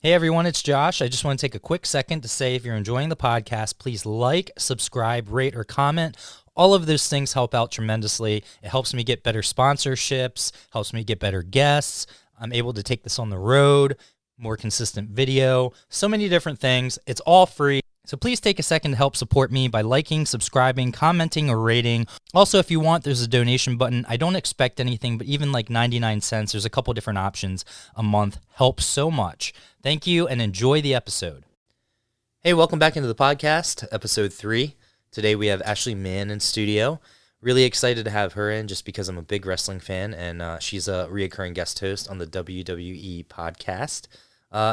Hey everyone, it's Josh. I just want to take a quick second to say if you're enjoying the podcast, please like, subscribe, rate, or comment. All of those things help out tremendously. It helps me get better sponsorships, helps me get better guests. I'm able to take this on the road, more consistent video, so many different things. It's all free. So please take a second to help support me by liking, subscribing, commenting, or rating. Also, if you want, there's a donation button. I don't expect anything, but even like 99 cents, there's a couple different options a month. Helps so much. Thank you, and enjoy the episode. Hey, welcome back into the podcast, episode 3. Today we have Ashley Mann in studio. Really excited to have her in just because I'm a big wrestling fan, and she's a reoccurring guest host on the WWE PODCAST.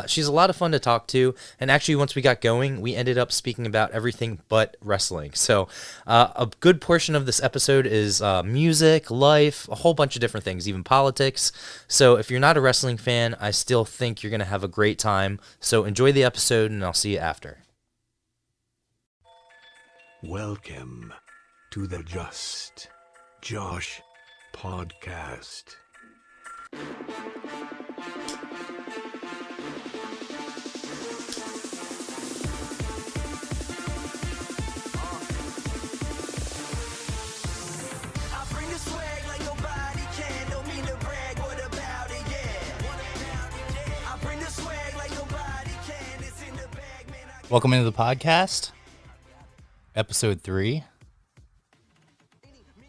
She's a lot of fun to talk to, and actually once we got going, we ended up speaking about everything but wrestling. So a good portion of this episode is music, life, a whole bunch of different things, even politics. So if you're not a wrestling fan, I still think you're going to have a great time. So enjoy the episode, and I'll see you after. Welcome to the Just Josh Podcast. Welcome into the podcast, episode 3.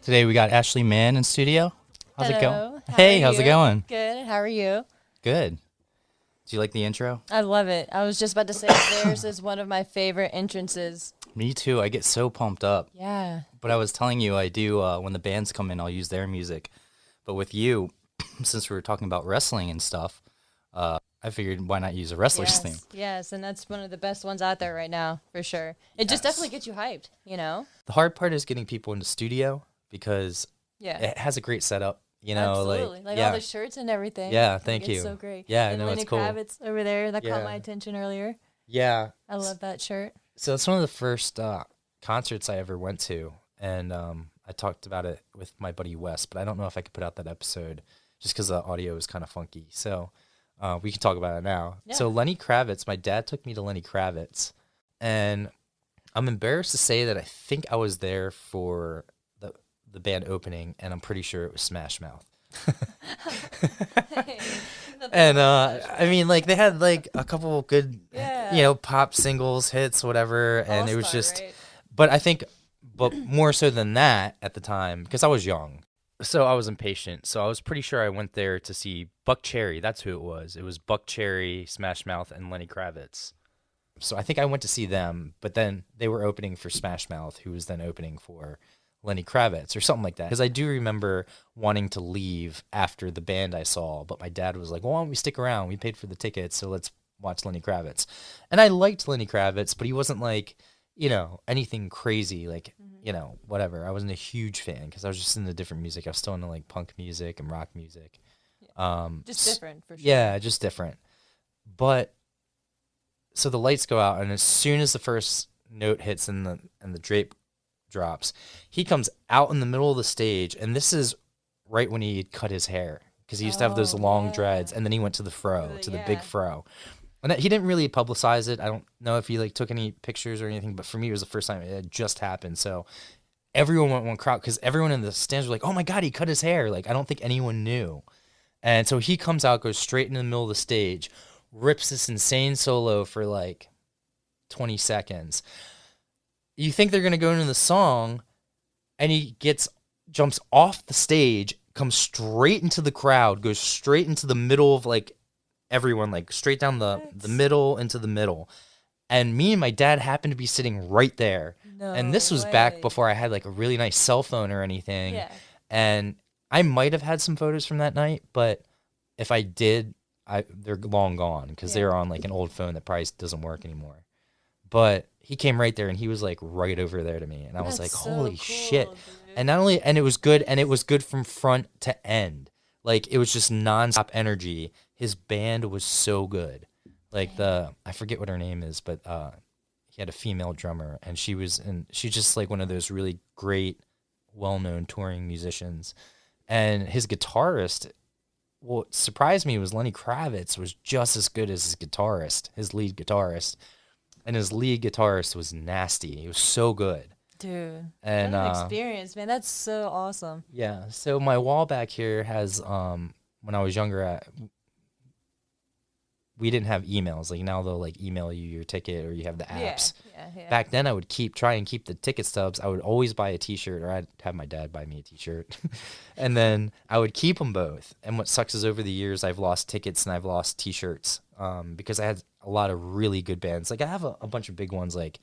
Today we got Ashley Mann in studio. How's it going? Hey, how's it going? Good. How are you? Good. Do you like the intro? I love it. I was just about to say theirs is one of my favorite entrances. Me too. I get so pumped up. Yeah. But I was telling you, I do, when the bands come in, I'll use their music. But with you, since we were talking about wrestling and stuff, I figured why not use a wrestler's theme? Yes, and that's one of the best ones out there right now, for sure. It just definitely gets you hyped, you know? The hard part is getting people in the studio because it has a great setup, you know? Absolutely. Like all the shirts and everything. Yeah, thank you. It's so great. Yeah, and I know, Lenny it's cool. Kravitz over there, that caught my attention earlier. Yeah. I love that shirt. So it's one of the first concerts I ever went to, and I talked about it with my buddy Wes, but I don't know if I could put out that episode just because the audio is kind of funky. So we can talk about it now. Yeah. So Lenny Kravitz, my dad took me to Lenny Kravitz, and I'm embarrassed to say that I think I was there for the band opening, and I'm pretty sure it was Smash Mouth. And I mean, like, they had like a couple good, pop singles, hits, whatever, and it was just, right? But more so than that at the time, because I was young. So I was impatient. So I was pretty sure I went there to see Buck Cherry. That's who it was. It was Buck Cherry, Smash Mouth, and Lenny Kravitz. So I think I went to see them, but then they were opening for Smash Mouth, who was then opening for Lenny Kravitz or something like that. Because I do remember wanting to leave after the band I saw, but my dad was like, well, why don't we stick around? We paid for the tickets, so let's watch Lenny Kravitz. And I liked Lenny Kravitz, but he wasn't like, anything crazy, like, whatever. I wasn't a huge fan because I was just into different music. I was still into like punk music and rock music. Just different, for sure. Yeah, just different. But so the lights go out, and as soon as the first note hits and the drape drops, he comes out in the middle of the stage, and this is right when he cut his hair because he used to have those long dreads, and then he went to the big fro. And he didn't really publicize it. I don't know if he like took any pictures or anything, but for me, it was the first time it had just happened. So everyone went one crowd because everyone in the stands were like, "Oh my God, he cut his hair!" Like I don't think anyone knew. And so he comes out, goes straight in the middle of the stage, rips this insane solo for like 20 seconds. You think they're gonna go into the song, and he jumps off the stage, comes straight into the crowd, goes straight into the middle of like everyone, like straight down the middle into the middle. And me and my dad happened to be sitting right there. And this was back before I had like a really nice cell phone or anything. Yeah. And I might have had some photos from that night, but if I did, they're long gone because they were on like an old phone that probably doesn't work anymore. But he came right there, and he was like right over there to me, and I was like, holy shit. Dude. And not only, and it was good from front to end. Like it was just nonstop energy. His band was so good. Like I forget what her name is, but he had a female drummer, and she's just like one of those really great, well-known touring musicians. And his guitarist what surprised me was Lenny Kravitz was just as good as his lead guitarist. And his lead guitarist was nasty. He was so good. Dude, And what an experience, man. That's so awesome. yeah, so my wall back here has when I was younger, we didn't have emails. Like now they'll like email you your ticket or you have the apps. Yeah. Back then I would try and keep the ticket stubs. I would always buy a t-shirt, or I'd have my dad buy me a t-shirt. And then I would keep them both. And what sucks is over the years I've lost tickets and I've lost t-shirts because I had a lot of really good bands. Like I have a bunch of big ones like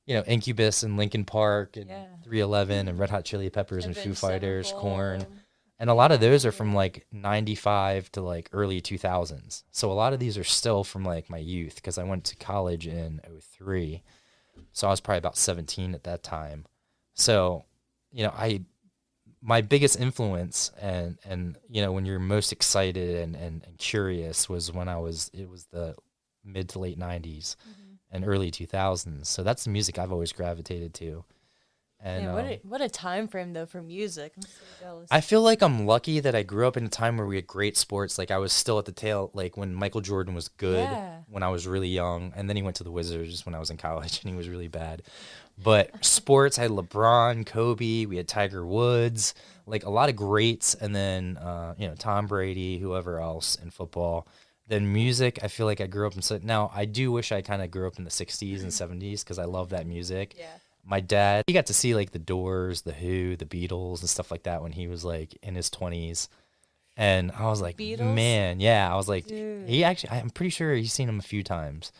Incubus and Linkin Park and 311 and Red Hot Chili Peppers and Foo Fighters, Korn. And a lot of those are from like 95 to like early 2000s. So a lot of these are still from like my youth because I went to college in 03. So I was probably about 17 at that time. So, my biggest influence and when you're most excited and curious was when it was the mid to late 90s and early 2000s. So that's the music I've always gravitated to. And what a time frame though for music. I'm so jealous. I feel like I'm lucky that I grew up in a time where we had great sports. Like I was still at the tail, like when Michael Jordan was good when I was really young, and then he went to the Wizards when I was in college, and he was really bad. But sports, I had LeBron, Kobe, we had Tiger Woods, like a lot of greats, and then Tom Brady, whoever else in football. Then music, I feel like I grew up in. Now I do wish I kind of grew up in the '60s and '70s because I love that music. Yeah. My dad, he got to see like the Doors, the Who, the Beatles and stuff like that when he was like in his 20s. And I was like, Beatles? Man, yeah. I was like, Dude. I'm pretty sure he's seen him a few times.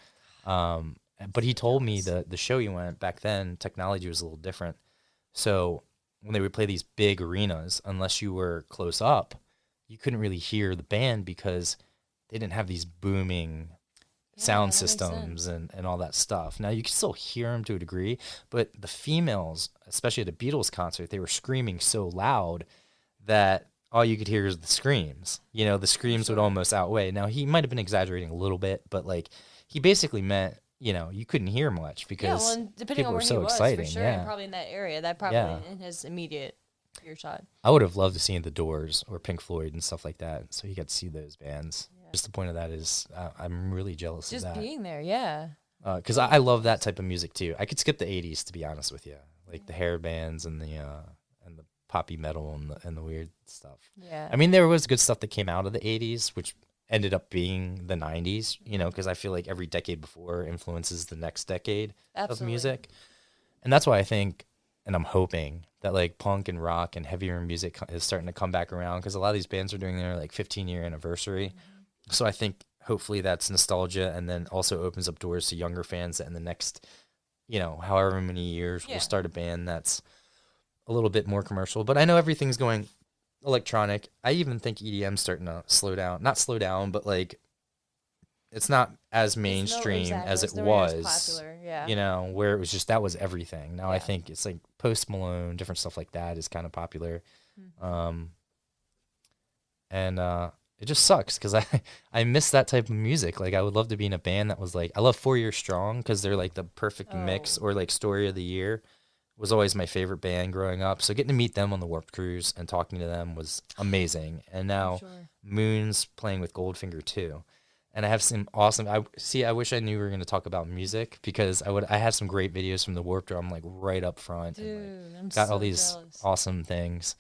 But he told me the show he went back then, technology was a little different. So when they would play these big arenas, unless you were close up, you couldn't really hear the band because they didn't have these booming sound systems and all that stuff. Now you can still hear them to a degree, but the females, especially at a Beatles concert, they were screaming so loud that all you could hear is the screams. The screams would almost outweigh. Now he might have been exaggerating a little bit, but like he basically meant, you couldn't hear much because depending people on were where so he was, exciting. for sure, and probably in that area, that probably in his immediate earshot. I would have loved to see the Doors or Pink Floyd and stuff like that. So you got to see those bands. Just the point of that is I'm really jealous of that. Just being there, yeah. Because I love that type of music too. I could skip the '80s to be honest with you, like the hair bands and the poppy metal and the weird stuff. Yeah. I mean, there was good stuff that came out of the '80s, which ended up being the '90s. Because I feel like every decade before influences the next decade of music, and that's why I think, and I'm hoping that like punk and rock and heavier music is starting to come back around because a lot of these bands are doing their like 15-year anniversary. So I think hopefully that's nostalgia and then also opens up doors to younger fans that in the next, however many years we'll start a band that's a little bit more commercial. But I know everything's going electronic. I even think EDM's starting to slow down. Not slow down, but like it's not as mainstream as it was. Popular, where it was just that was everything. Now I think it's like Post Malone, different stuff like that is kind of popular. It just sucks because I miss that type of music. Like I would love to be in a band that was like, I love 4 Year Strong because they're like the perfect mix, or like Story of the Year was always my favorite band growing up. So getting to meet them on the Warped Cruise and talking to them was amazing. And now Moon's playing with Goldfinger too. And I have some awesome, I wish I knew we were going to talk about music because I have some great videos from the Warped where I'm like right up front. Dude, and like, I'm got so all these jealous. awesome things.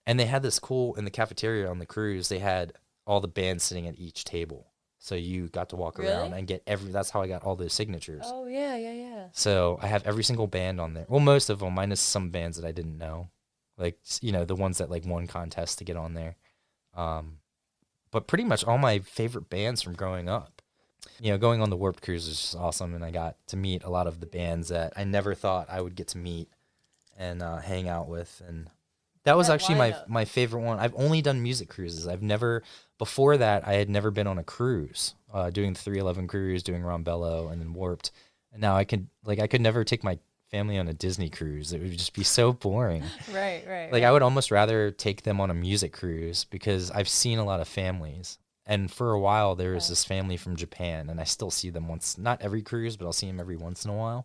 And they had this cool, in the cafeteria on the cruise, they had all the bands sitting at each table. So you got to walk around and get that's how I got all those signatures. Oh, yeah. So I have every single band on there. Well, most of them, minus some bands that I didn't know. Like, the ones that like won contests to get on there. But pretty much all my favorite bands from growing up. Going on the Warped Cruise is just awesome. And I got to meet a lot of the bands that I never thought I would get to meet and hang out with. And that was actually my favorite one. I've only done music cruises. Before that, I had never been on a cruise, doing the 311 cruise, doing Rombello, and then Warped. And now I could never take my family on a Disney cruise. It would just be so boring. Right. Like I would almost rather take them on a music cruise because I've seen a lot of families. And for a while, there was this family from Japan, and I still see them not every cruise, but I'll see them every once in a while.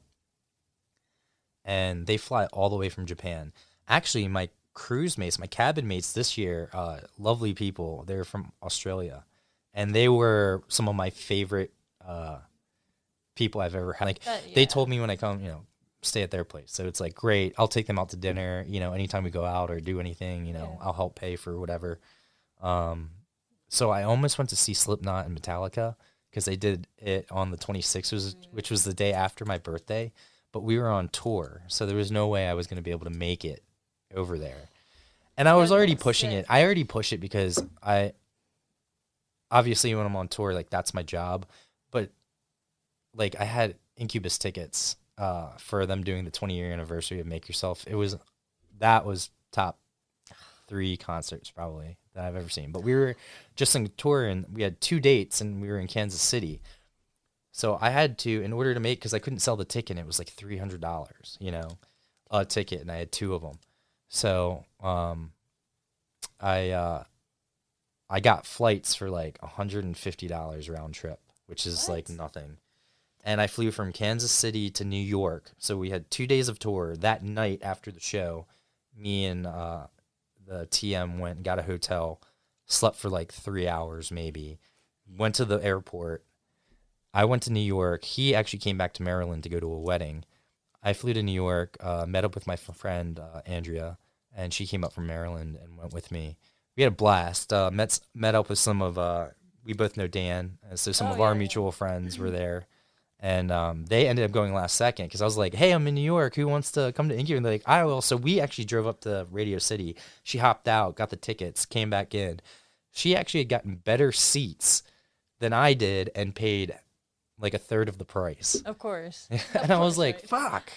And they fly all the way from Japan. Actually, my cruise mates, my cabin mates this year, lovely people. They're from Australia, and they were some of my favorite people I've ever had. Like they told me when I come, stay at their place. So it's like, great, I'll take them out to dinner, anytime we go out or do anything, I'll help pay for whatever. So I almost went to see Slipknot and Metallica because they did it on the 26th, which was the day after my birthday, but we were on tour. So there was no way I was going to be able to make it over there. And I was already pushing it. I already push it because obviously when I'm on tour, like that's my job, but like I had Incubus tickets for them doing the 20-year anniversary of Make Yourself. That was top 3 concerts probably that I've ever seen. But we were just on tour and we had 2 dates and we were in Kansas City. So I had to, in order to make, because I couldn't sell the ticket, it was like $300, a ticket, and I had 2 of them. So I got flights for like $150 round trip, which is like nothing. And I flew from Kansas City to New York. So we had 2 days of tour. That night after the show, me and the TM went and got a hotel, slept for like 3 hours maybe, went to the airport. I went to New York. He actually came back to Maryland to go to a wedding. I flew to New York, met up with my friend Andrea, and she came up from Maryland and went with me. We had a blast. Met up with some of, we both know Dan, so some of our mutual friends were there. And they ended up going last second because I was like, hey, I'm in New York. Who wants to come to Inky? And they're like, I will. So we actually drove up to Radio City. She hopped out, got the tickets, came back in. She actually had gotten better seats than I did and paid like a third of the price. Of course. And I was like, fuck,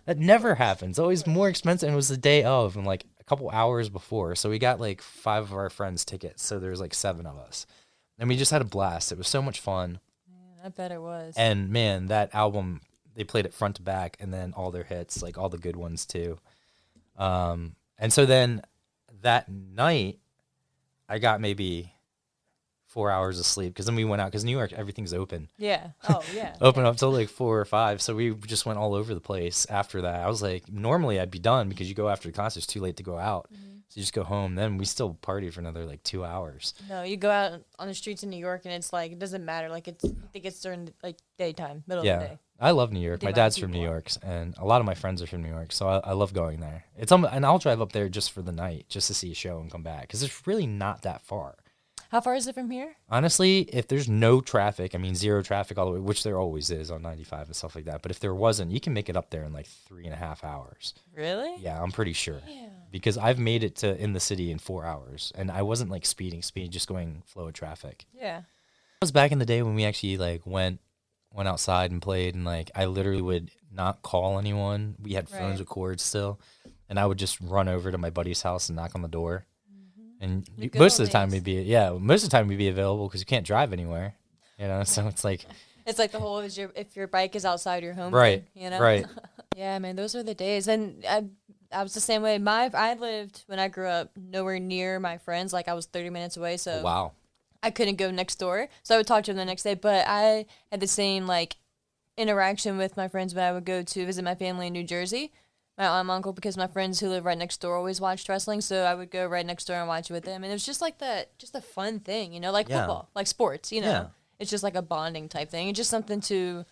that never happens. Always more expensive. And it was the day of and like a couple hours before. So we got like 5 of our friends' tickets. So there was like 7 of us. And we just had a blast. It was so much fun. I bet it was. And man, that album, they played it front to back and then all their hits, like all the good ones too. And so then that night, I got maybe 4 hours of sleep because then we went out because New York, everything's open. Yeah. Oh, yeah. Open up till like 4 or 5. So we just went all over the place after that. I was like, normally I'd be done because you go after the concert, it's too late to go out. Mm-hmm. So you just go home. Then we still party for another like 2 hours. No, you go out on the streets in New York and it's like, it doesn't matter. Like I think it's during like daytime, middle of the day. I love New York. My dad's from New York, and a lot of my friends are from New York, so I love going there. And I'll drive up there just for the night, just to see a show and come back, because it's really not that far. How far is it from here? Honestly, if there's no traffic, I mean zero traffic all the way, which there always is on 95 and stuff like that, but if there wasn't, you can make it up there in like 3.5 hours. Really? Yeah, I'm pretty sure. Yeah. Because I've made it to in the city in 4 hours, and I wasn't like speeding, just going flow of traffic. Yeah. It was back in the day when we actually like went outside and played, and like I literally would not call anyone. We had phones with cords still, and I would just run over to my buddy's house and knock on the door. And most of the time we'd be available because you can't drive anywhere, so it's like the whole if your bike is outside your home, right, thing, right. Yeah, man, those are the days. And I was the same way. I lived when I grew up nowhere near my friends. Like I was 30 minutes away, so wow, I couldn't go next door. So I would talk to them the next day. But I had the same like interaction with my friends when I would go to visit my family in New Jersey. My aunt and uncle, because my friends who live right next door always watched wrestling, so I would go right next door and watch it with them. And it was just like just a fun thing, like football, like sports, Yeah. It's just like a bonding type thing. It's just something to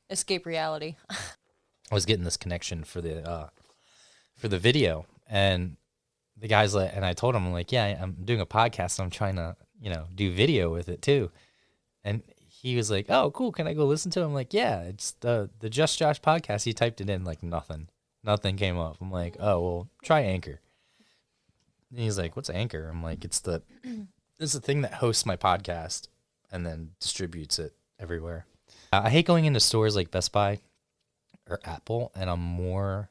escape reality. I was getting this connection for the video, and the guys and I told him, I'm like, yeah, I'm doing a podcast, so I'm trying to, do video with it too. And he was like, oh, cool, can I go listen to it? I'm like, yeah, it's the Just Josh podcast. He typed it in, like Nothing came up. I'm like, oh, well, try Anchor. And he's like, what's Anchor? I'm like, it's the thing that hosts my podcast and then distributes it everywhere. I hate going into stores like Best Buy or Apple, and I'm more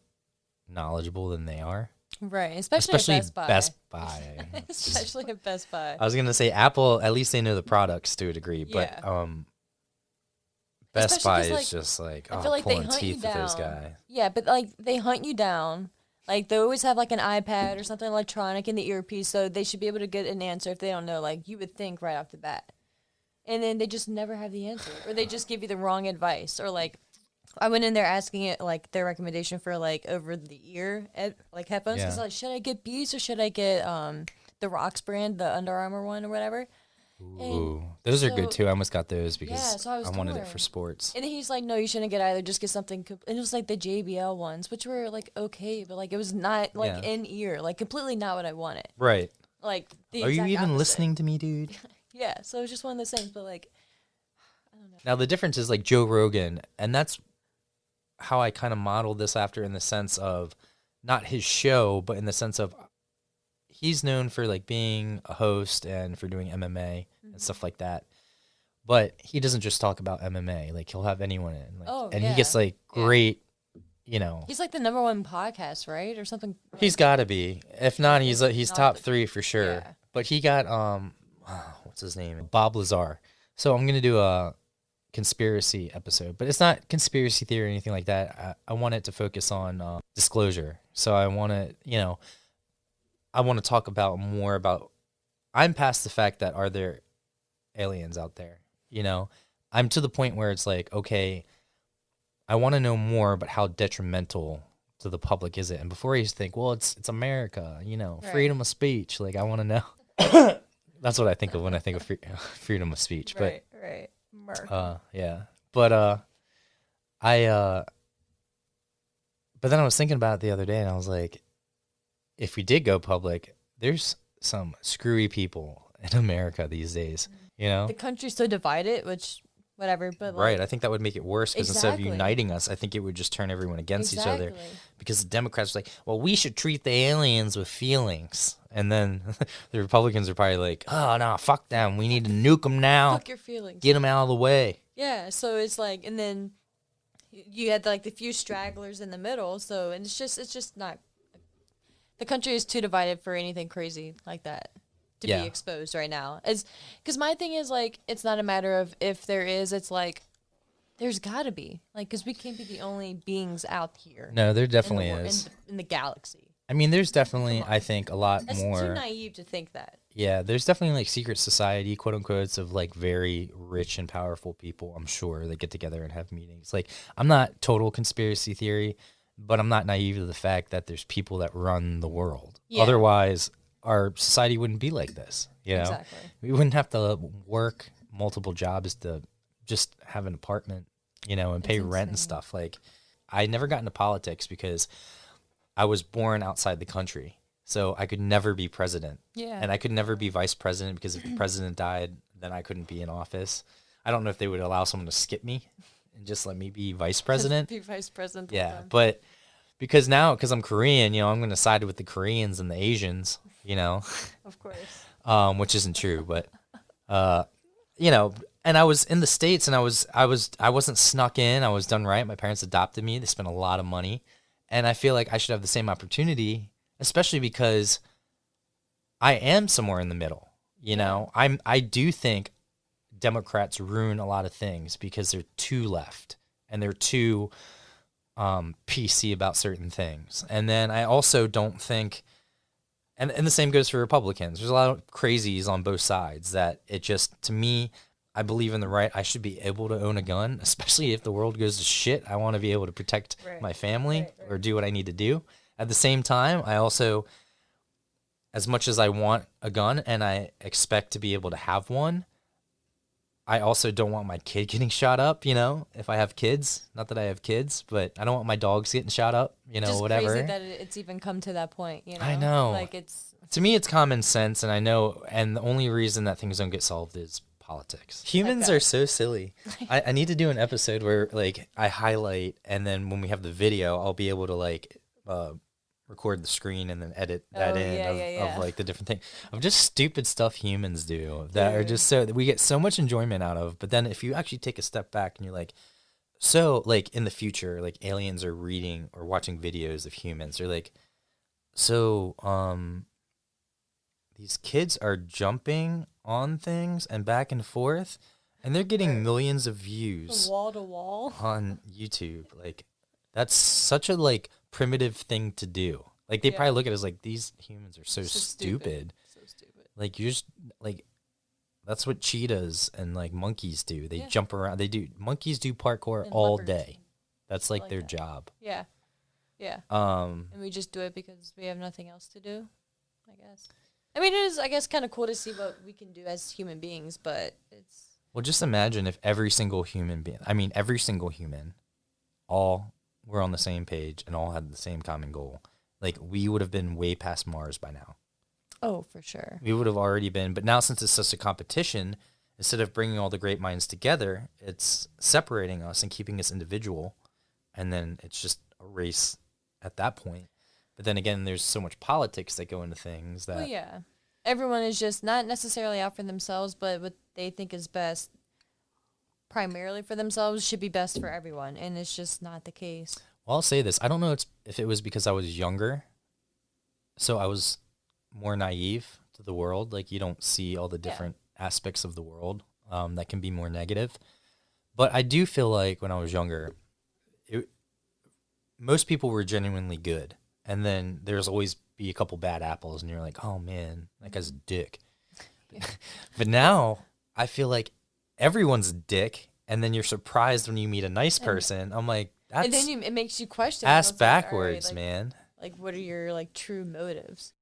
knowledgeable than they are. Right, especially at Best Buy. Especially at Best Buy. I was going to say Apple, at least they know the products to a degree, but Best Buy is just like, I feel like pulling they hunt teeth you with down. those guys. Yeah, but like they hunt you down. Like they always have like an iPad or something electronic in the earpiece, so they should be able to get an answer if they don't know. Like you would think right off the bat, and then they just never have the answer, or they just give you the wrong advice, or like I went in there asking it like their recommendation for like over the ear like headphones. Yeah. Because like, should I get Beats or should I get the Rocks brand, the Under Armour one or whatever? Ooh, those are good so- too. I almost got those Yeah, because so I was wanted it torn. for sports. And he's like, no, you shouldn't get either. Just get something. And it was like the JBL ones, which were like okay, but like it was not like Yeah. in ear, like completely not what I wanted. Right. Like, the Are you exact even opposite. listening to me, dude? Yeah, so it was just one of those things, but like, I don't know. Now the difference is like Joe Rogan, and that's how I kind of modeled this after, in the sense of not his show, but in the sense of he's known for like being a host and for doing MMA and stuff like that. But he doesn't just talk about MMA. Like he'll have anyone in, like, Oh, and he yeah. gets like Yeah. great, you know. He's like the #1 podcast, right, or something. He's got to be. If not, he's Not top the- 3 for sure. Yeah. But he got what's his name? Bob Lazar. So I'm gonna do a conspiracy episode, but it's not conspiracy theory or anything like that. I want it to focus on disclosure. So I want to, I want to talk about more about. I'm past the fact that are there aliens out there? I'm to the point where it's like, okay, I want to know more, but how detrimental to the public is it? And before I used to think, well, it's America, Right. freedom of speech. Like I want to know. That's what I think of when I think of freedom of speech. Right. Merc. Yeah. But but then I was thinking about it the other day, and I was like, if we did go public, there's some screwy people in America these days. The country's so divided, which whatever, but like, Right. I think that would make it worse, because instead of Exactly. uniting us, I think it would just turn everyone against each other. Exactly. Because the Democrats are like, well, we should treat the aliens with feelings. And then the Republicans are probably like, oh, no, fuck them. We need to nuke them now. Fuck your feelings. Get them out of the way. Yeah, so it's like, and then you had like the few stragglers in the middle. So, and it's just not. The country is too divided for anything crazy like that to Yeah. be exposed right now. Because my thing is like, it's not a matter of if there is. It's like, there's got to be, like, because we can't be the only beings out here. No, there in the definitely wor- is. in the galaxy. I mean, there's definitely, I think, a lot That's too more. naive to think that. Yeah, there's definitely like secret society, quote unquote, of like very rich and powerful people, I'm sure, that get together and have meetings. Like, I'm not total conspiracy theory, but I'm not naive to the fact that there's people that run the world. Yeah. Otherwise, our society wouldn't be like this. Exactly. We wouldn't have to work multiple jobs to just have an apartment, and pay rent and insane. stuff. Like, I never got into politics because I was born outside the country. So I could never be president. Yeah. And I could never be vice president, because if the president died, then I couldn't be in office. I don't know if they would allow someone to skip me and just let me be vice president. Be vice president. Yeah, but because I'm Korean, I'm going to side with the Koreans and the Asians, Of course. which isn't true, but and I was in the States, and I wasn't snuck in. I was done right. My parents adopted me. They spent a lot of money, and I feel like I should have the same opportunity, especially because I am somewhere in the middle. I do think Democrats ruin a lot of things because they're too left and they're too PC about certain things. And then I also don't think, and the same goes for Republicans. There's a lot of crazies on both sides that it just, to me, I believe in the right. I should be able to own a gun, especially if the world goes to shit. I want to be able to protect Right. my family Right. or do what I need to do. At the same time, I also, as much as I want a gun and I expect to be able to have one, I also don't want my kid getting shot up, if I have kids. Not that I have kids, but I don't want my dogs getting shot up, Just whatever. crazy that it's even come to that point. I know. Like it's. To me, it's common sense, and I know, and the only reason that things don't get solved is politics. Humans are so silly. I need to do an episode where, like, I highlight, and then when we have the video, I'll be able to, like, record the screen and then edit that Oh, in yeah, of, yeah, yeah. like, the different things of just stupid stuff humans do that are Dude. just so, that we get so much enjoyment out of. But then if you actually take a step back and you're like, so, like, in the future, like, aliens are reading or watching videos of humans. They're like, so, these kids are jumping on things and back and forth, and they're getting millions of views Wall to wall. on YouTube. Like, that's such a, like, primitive thing to do. Like, they Yeah. probably look at it as like, these humans are so So stupid. So stupid. Like, you're just, like, that's what cheetahs and, like, monkeys do. They Yeah. jump around. Monkeys do parkour And all leopards. day. That's I like like their that. job. Yeah. Yeah. Um, And we just do it because we have nothing else to do, I guess. I mean, it is, I guess, kind of cool to see what we can do as human beings, but it's... well, just imagine if every single human being, I mean, every single human, all were on the same page and all had the same common goal. Like, we would have been way past Mars by now. Oh, for sure. We would have already been, but now since it's such a competition, instead of bringing all the great minds together, it's separating us and keeping us individual, and then it's just a race at that point. But then again, there's so much politics that go into things that Well, yeah. Everyone is just not necessarily out for themselves, but what they think is best primarily for themselves should be best for everyone, and it's just not the case. Well, I'll say this. I don't know if it was because I was younger, so I was more naive to the world. Like, you don't see all the different aspects of the world that can be more negative. But I do feel like when I was younger, most people were genuinely good. And then there's always be a couple bad apples, and you're like, oh, man, that guy's a dick. But now I feel like everyone's a dick, and then you're surprised when you meet a nice person. I'm like, And that's then it makes you question. ass it's like, all right, backwards, like, man. Like, what are your, like, true motives?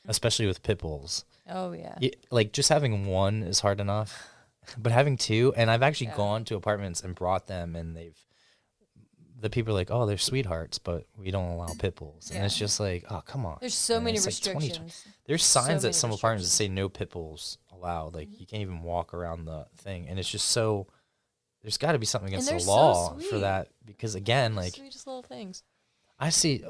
Especially with pit bulls. Oh, yeah. Like, just having one is hard enough, but having two, and I've actually Yeah. gone to apartments and brought them, and the people are like, oh, they're sweethearts, but we don't allow pit bulls. And it's Yeah. just like, oh, come on. There's so man. many It's like 20 restrictions. There's So signs at many some apartments that restrictions. say no pit bulls allowed. Like, you can't even walk around the thing. And it's just so, there's got to be something against they're the so law for sweet. that. Because again, like, Sweetest little things. I see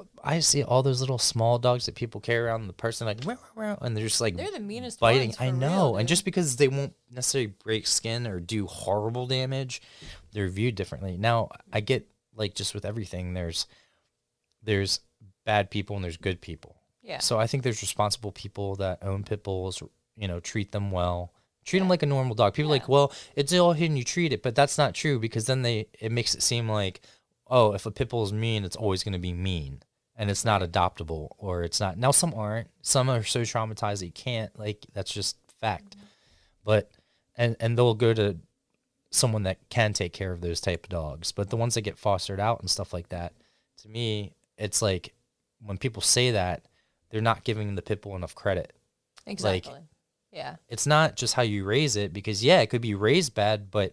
all those little small dogs that people carry around the person, like, "Meow, meow, meow," and they're just like They're the meanest biting. ones, I for know. real, And dude. just because they won't necessarily break skin or do horrible damage, they're viewed differently. Now, I get, like, just with everything, there's bad people and there's good people. Yeah. So I think there's responsible people that own pit bulls, treat them well. Treat them Yeah. like a normal dog. People are Yeah. like, well, it's all hidden, you treat it. But that's not true, because then it makes it seem like, oh, if a pit bull is mean, it's always going to be mean. And it's not adoptable, or it's not. Now, some aren't. Some are so traumatized that you can't. Like, that's just fact. But, and they'll go to someone that can take care of those type of dogs. But the ones that get fostered out and stuff like that, to me, it's like, when people say that, they're not giving the pit bull enough credit. Exactly. Yeah. It's not just how you raise it, because it could be raised bad, but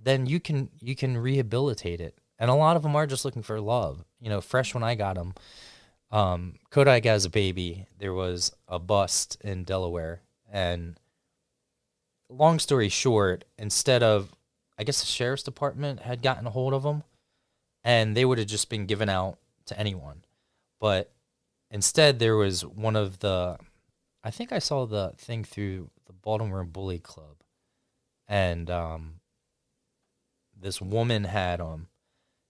then you can rehabilitate it. And a lot of them are just looking for love. Fresh when I got them, Kodak as a baby, there was a bust in Delaware, and long story short, instead of, I guess the sheriff's department had gotten a hold of them, and they would have just been given out to anyone. But instead, there was one of I think I saw the thing through the Baltimore Bully Club, and this woman had them.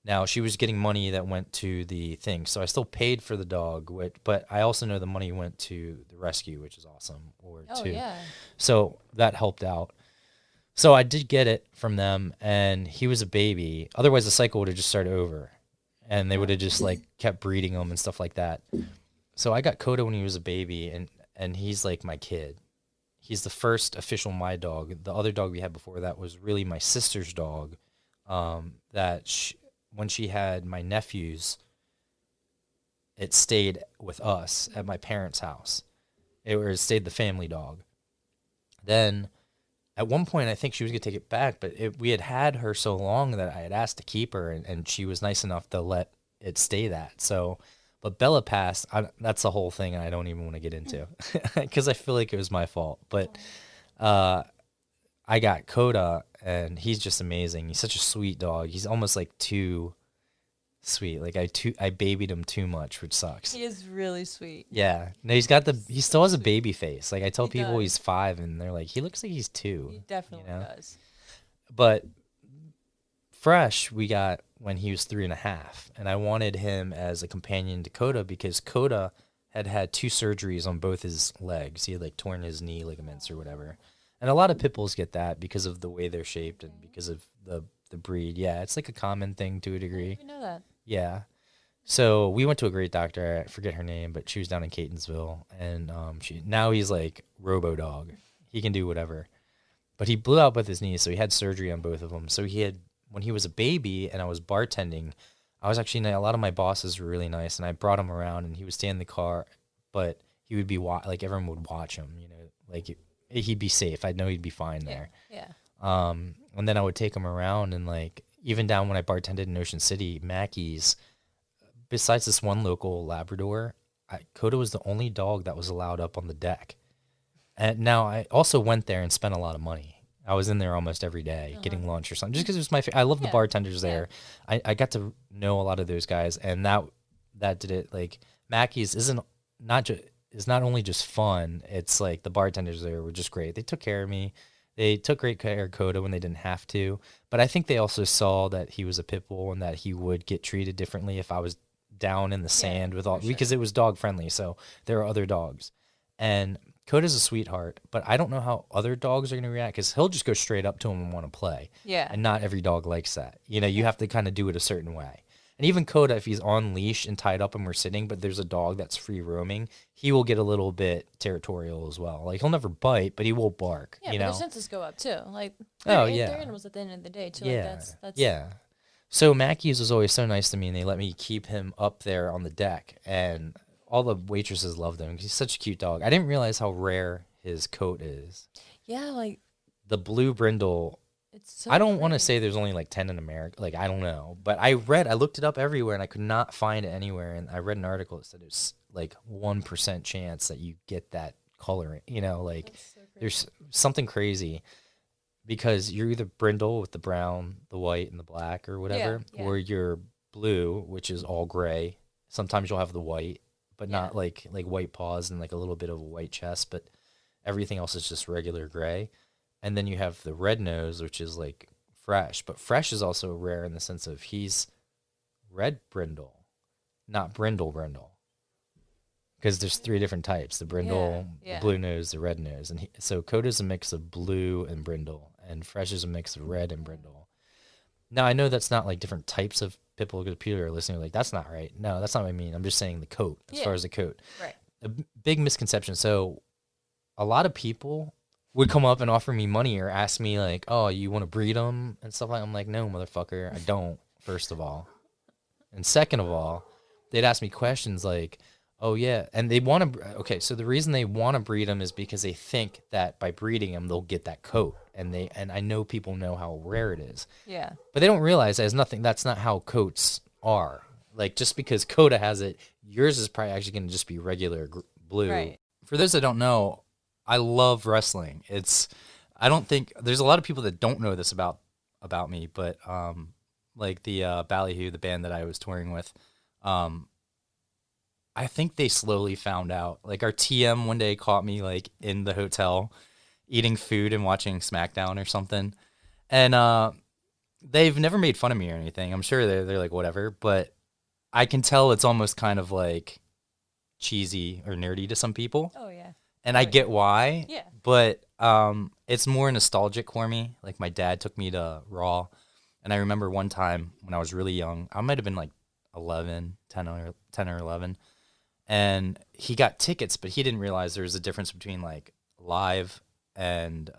Now, she was getting money that went to the thing, so I still paid for the dog, but I also know the money went to the rescue, which is awesome, Oh, yeah. So that helped out. So I did get it from them, and he was a baby. Otherwise, the cycle would have just started over, and they would have just, like, kept breeding him and stuff like that. So I got Coda when he was a baby, and he's like my kid. He's the first official my dog. The other dog we had before that was really my sister's dog, when she had my nephews, it stayed with us at my parents' house. It stayed the family dog. Then, at one point, I think she was going to take it back, but we had her so long that I had asked to keep her, and she was nice enough to let it stay that. So, but Bella passed. That's the whole thing, and I don't even want to get into, because I feel like it was my fault. But I got Coda, and he's just amazing. He's such a sweet dog. He's almost like too sweet. Like, I babied him too much, which sucks. He is really sweet. Yeah. No, he still has a baby face. Like, I tell He people does. he's 5, and they're like, he looks like he's 2. He definitely you know? does. But Fresh, we got when he was 3.5, and I wanted him as a companion to Coda, because Coda had 2 surgeries on both his legs. He had, like, torn his knee ligaments or whatever. And a lot of pit bulls get that because of the way they're shaped and because of the breed. Yeah, it's like a common thing to a I didn't degree. even know that. Yeah. So we went to a great doctor. I forget her name, but she was down in Catonsville, and now he's like Robo Dog. He can do whatever. But he blew out both his knees, so he had surgery on both of them. So when he was a baby and I was bartending, I was actually, a lot of my bosses were really nice, and I brought him around, and he would stay in the car, but he would be like everyone would watch him, like he'd be safe. I'd know he'd be fine there. Yeah. And then I would take him around, and like even down when I bartended in Ocean City, Mackey's. Besides this one local Labrador, Coda was the only dog that was allowed up on the deck. And now I also went there and spent a lot of money. I was in there almost every day getting lunch or something, just because it was I love the bartenders there. I got to know a lot of those guys, and that did it. Like Mackey's is not only just fun. It's like the bartenders there were just great. They took care of me. They took great care of Coda when they didn't have to. But I think they also saw that he was a pit bull and that he would get treated differently if I was down in the sand with all, because it was dog friendly. So there are other dogs, and Coda's a sweetheart, but I don't know how other dogs are going to react, because he'll just go straight up to him and want to play. Yeah. And not every dog likes that. You have to kind of do it a certain way. And even Coda, if he's on leash and tied up and we're sitting, but there's a dog that's free roaming, he will get a little bit territorial as well. Like he'll never bite, but he will bark. Yeah, but their senses go up too. Like they're animals at the end of the day too. Yeah. Like that's Yeah. So Mackey's was always so nice to me, and they let me keep him up there on the deck, and all the waitresses loved him because he's such a cute dog. I didn't realize how rare his coat is. Yeah, like the blue brindle. It's so I don't want to say there's only like 10 in America. Like, I don't know. But I looked it up everywhere, and I could not find it anywhere. And I read an article that said it's like 1% chance that you get that coloring. Like so there's something crazy, because you're either brindle with the brown, the white, and the black or whatever, or you're blue, which is all gray. Sometimes you'll have the white, but not like white paws and like a little bit of a white chest, but everything else is just regular gray. And then you have the red nose, which is like fresh, but fresh is also rare in the sense of he's red brindle, not brindle, because there's 3 different types: the brindle, the blue nose, the red nose. And so Coda's a mix of blue and brindle, and fresh is a mix of red and brindle. Now I know that's not like different types of pit bull, because people are listening like, that's not right. No, that's not what I mean. I'm just saying the coat, as far as the coat. Right. A big misconception. So a lot of people would come up and offer me money or ask me like, oh, you want to breed them and stuff like that. I'm like, no, motherfucker, I don't, first of all. And second of all, they'd ask me questions like, oh, yeah. And they want to, okay, so the reason they want to breed them is because they think that by breeding them, they'll get that coat. And I know people know how rare it is. Yeah. But they don't realize that's not how coats are. Like, just because Coda has it, yours is probably actually going to just be regular blue. Right. For those that don't know, I love wrestling. I don't think there's a lot of people that don't know this about me, but like the Ballyhoo, the band that I was touring with, I think they slowly found out. Like our TM one day caught me like in the hotel eating food and watching SmackDown or something, and they've never made fun of me or anything. I'm sure they're like whatever, but I can tell it's almost kind of like cheesy or nerdy to some people. Oh yeah. And I get why. Yeah. But it's more nostalgic for me. Like my dad took me to Raw, and I remember one time when I was really young, I might have been like 10 or 11, and he got tickets, but he didn't realize there was a difference between like live and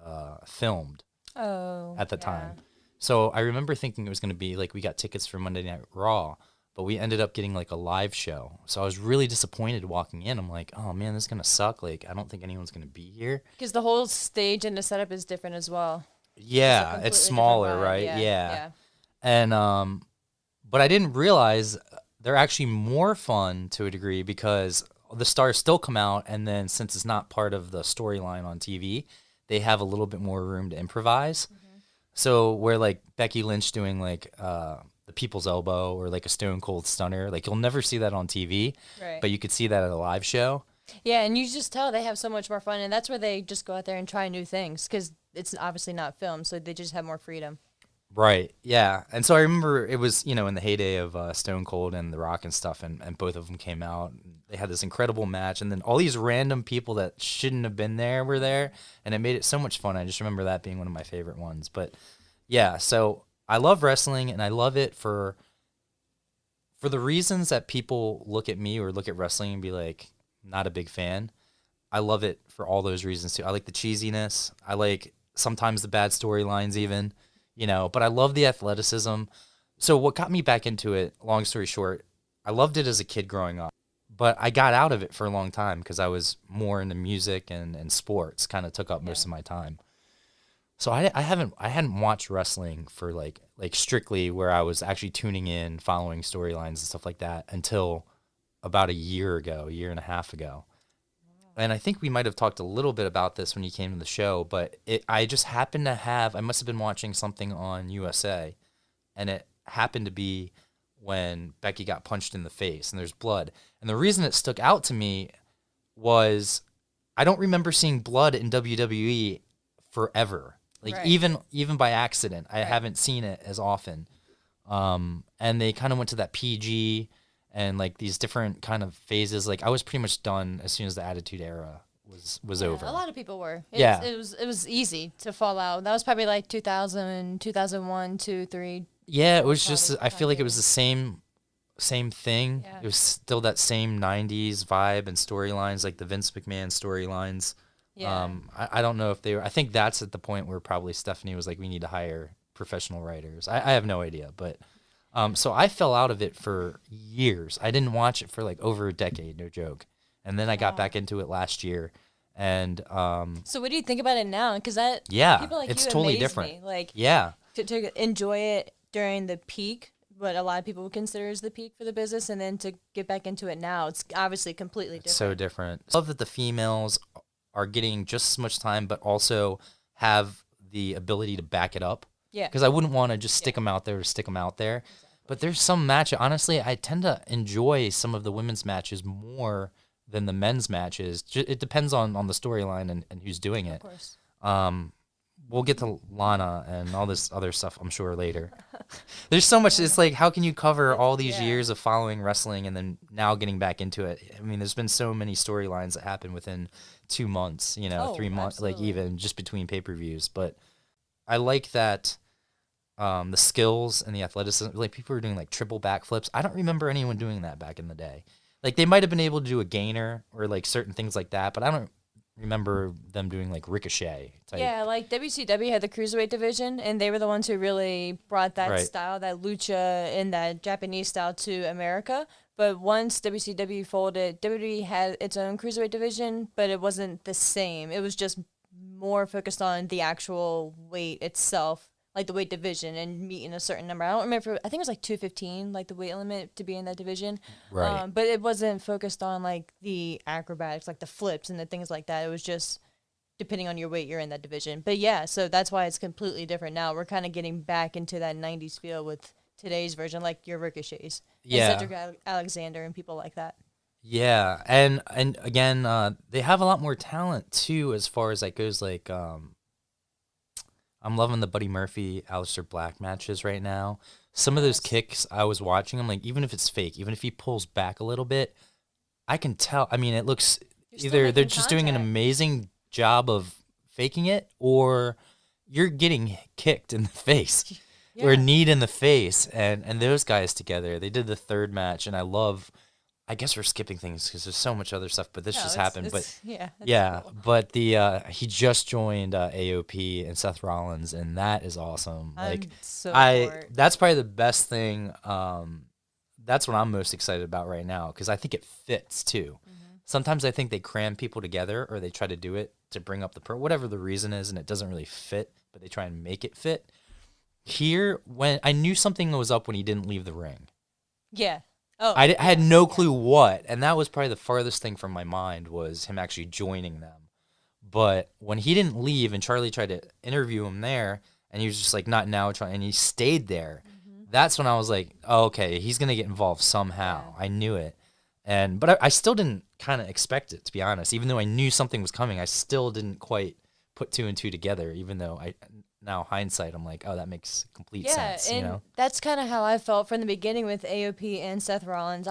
filmed at the time. So I remember thinking it was going to be like we got tickets for Monday Night Raw, but we ended up getting like a live show. So I was really disappointed walking in. I'm like, oh man, this is going to suck. Like, I don't think anyone's going to be here. Because the whole stage and the setup is different as well. Yeah, it's smaller, right? Yeah. And, but I didn't realize they're actually more fun to a degree, because the stars still come out, and then since it's not part of the storyline on TV, they have a little bit more room to improvise. Mm-hmm. So where like Becky Lynch doing like the People's Elbow or like a Stone Cold Stunner, like you'll never see that on TV, right, but you could see that at a live show. Yeah, and you just tell they have so much more fun, and that's where they just go out there and try new things, because it's obviously not filmed, so they just have more freedom. Right, yeah. And so I remember it was, in the heyday of Stone Cold and The Rock and stuff, and both of them came out. They had this incredible match, and then all these random people that shouldn't have been there were there, and it made it so much fun. I just remember that being one of my favorite ones. But, yeah, so I love wrestling, and I love it for the reasons that people look at me or look at wrestling and be like, not a big fan. I love it for all those reasons, too. I like the cheesiness. I like sometimes the bad storylines even. But I love the athleticism. So what got me back into it, long story short, I loved it as a kid growing up, but I got out of it for a long time because I was more into music and sports, kind of took up most of my time. So I hadn't watched wrestling for like strictly where I was actually tuning in, following storylines and stuff like that until about a year ago, a year and a half ago. And I think we might have talked a little bit about this when you came to the show, but I just happened to I must have been watching something on USA, and it happened to be when Becky got punched in the face and there's blood. And the reason it stuck out to me was I don't remember seeing blood in WWE forever. Like Right. even by accident, I Right. haven't seen it as often. And they kind of went to that PG and like these different kind of phases. Like I was pretty much done as soon as the Attitude Era was over. A lot of people were. Yeah. It was easy to fall out. That was probably like 2000, 2001, 2, 3. Yeah, it was just Probably I feel like it was time the same thing. Yeah. It was still that same 90s vibe and storylines, like the Vince McMahon storylines. Yeah. I don't know if they were. I think that's at the point where probably Stephanie was like, we need to hire professional writers. I have no idea, but so I fell out of it for years. I didn't watch it for like over a decade, no joke. And then I got back into it last year, and So what do you think about it now? Because yeah, people like it's you totally amaze different. me. Like Yeah, to enjoy it during the peak, what a lot of people would consider as the peak for the business, and then to get back into it now, it's obviously completely different. it's so different. I love that the females are getting just as much time, but also have the ability to back it up. Yeah. Because I wouldn't want to just stick them out there to stick them out there. But there's some match. Honestly, I tend to enjoy some of the women's matches more than the men's matches. It depends on the storyline and who's doing it. Of course. We'll get to Lana and all this other stuff, I'm sure, later. There's so much. It's like, how can you cover all these Yeah. years of following wrestling and then now getting back into it? I mean, there's been so many storylines that happen within 2 months, Oh, 3 months, like absolutely. even just between pay-per-views. But I like that the skills and the athleticism. Like people were doing like triple backflips. I don't remember anyone doing that back in the day. Like they might have been able to do a gainer or like certain things like that, but I don't remember them doing like ricochet type. Yeah, like WCW had the cruiserweight division, and they were the ones who really brought that Right. style, that lucha and that Japanese style to America. But once WCW folded, WWE had its own cruiserweight division, but it wasn't the same. It was just more focused on the actual weight itself, like the weight division and meeting a certain number. I don't remember. I think it was like 215, like the weight limit to be in that division. Right. But it wasn't focused on like the acrobatics, like the flips and the things like that. It was just depending on your weight, you're in that division. But yeah, so that's why it's completely different now. We're kind of getting back into that 90s feel with today's version, like your Ricochets. Yeah. And Cedric Alexander and people like that. Yeah, and again, they have a lot more talent too, as far as that goes. Like, I'm loving the Buddy Murphy, Aleister Black matches right now. Some of those Yes. kicks I was watching, I'm like, even if it's fake, even if he pulls back a little bit, I can tell. I mean, it looks You're still either they're making just doing an contact. amazing job of faking it, or you're getting kicked in the face or Yeah. kneed in the face. And those guys together, they did the third match, and I love. I guess we're skipping things because there's so much other stuff, but this No, just it's- happened. But it's- yeah, it's yeah, cool. but the he just joined AOP and Seth Rollins, and that is awesome. Like I'm so for it. that's probably the best thing. That's what I'm most excited about right now because I think it fits too. Mm-hmm. Sometimes I think they cram people together or they try to do it to bring up the whatever the reason is, and it doesn't really fit, but they try and make it fit. Here, when I knew something was up when he didn't leave the ring. Yeah. Oh, I had no clue what, and that was probably the farthest thing from my mind was him actually joining them. But when he didn't leave and Charlie tried to interview him there, and he was just like, not now, and he stayed there, that's when I was like, oh, okay, he's going to get involved somehow. Yeah. I knew it. But I still didn't kind of expect it, to be honest. Even though I knew something was coming, I still didn't quite put two and two together, even though now hindsight, I'm like, oh, that makes complete sense, and you know? that's kind of how I felt from the beginning with AOP and Seth Rollins.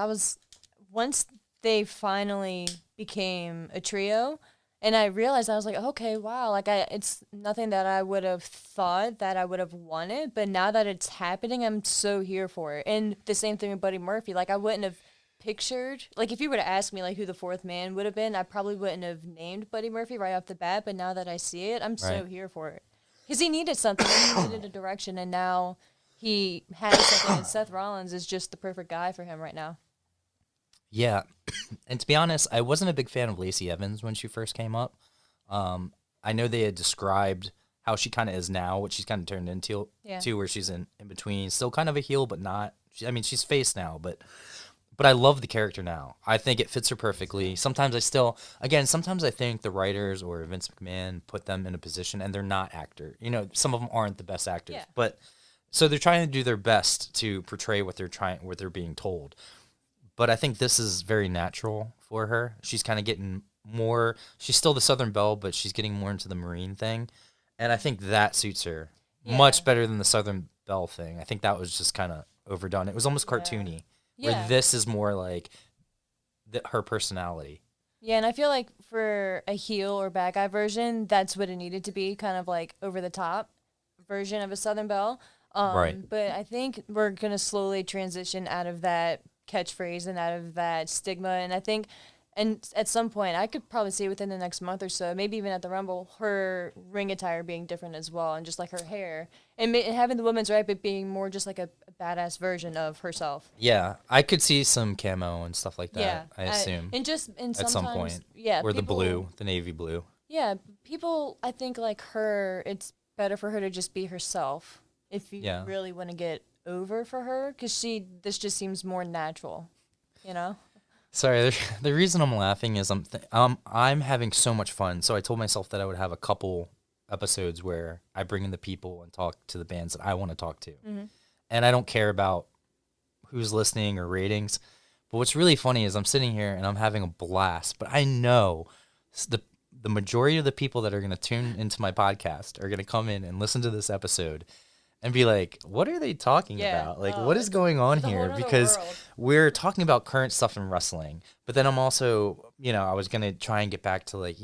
Once they finally became a trio, and I realized I was like, okay, wow, like it's nothing that I would have thought that I would have wanted, but now that it's happening, I'm so here for it. And the same thing with Buddy Murphy. Like I wouldn't have pictured, like if you were to ask me like who the fourth man would have been, I probably wouldn't have named Buddy Murphy right off the bat. But now that I see it, I'm so Right. here for it. Because he needed something, he needed a direction, and now he has something, and Seth Rollins is just the perfect guy for him right now. Yeah, and to be honest, I wasn't a big fan of Lacey Evans when she first came up. I know they had described how she kind of is now, what she's kind of turned into, where she's in between, still kind of a heel, but not. She's face now, but I love the character now. I think it fits her perfectly. Sometimes I think the writers or Vince McMahon put them in a position, and they're not actor. Some of them aren't the best actors, but so they're trying to do their best to portray what they're being told. But I think this is very natural for her. She's kind of getting more. She's still the Southern Belle, but she's getting more into the Marine thing, and I think that suits her much better than the Southern Belle thing. I think that was just kind of overdone. It was almost cartoony. Where this is more like her personality. Yeah, and I feel like for a heel or bad guy version, that's what it needed to be, kind of like over the top version of a Southern Belle. Right. But I think we're going to slowly transition out of that catchphrase and out of that stigma. And I think, and at some point, I could probably see within the next month or so, maybe even at the Rumble, her ring attire being different as well, and just like her hair. And having the women's right, but being more just like a badass version of herself. Yeah, I could see some camo and stuff like that, yeah, I assume. At some point. Yeah. Or the navy blue. Yeah, people, I think like her, it's better for her to just be herself if you really want to get over for her, because this just seems more natural, Sorry, the reason I'm laughing is I'm having so much fun. So I told myself that I would have a couple episodes where I bring in the people and talk to the bands that I want to talk to. Mm-hmm. And I don't care about who's listening or ratings. But what's really funny is I'm sitting here and I'm having a blast. But I know the majority of the people that are going to tune into my podcast are going to come in and listen to this episode and be like, what are they talking about? Like, what is going on here? Because we're talking about current stuff in wrestling. But then I'm also, I was going to try and get back to, like,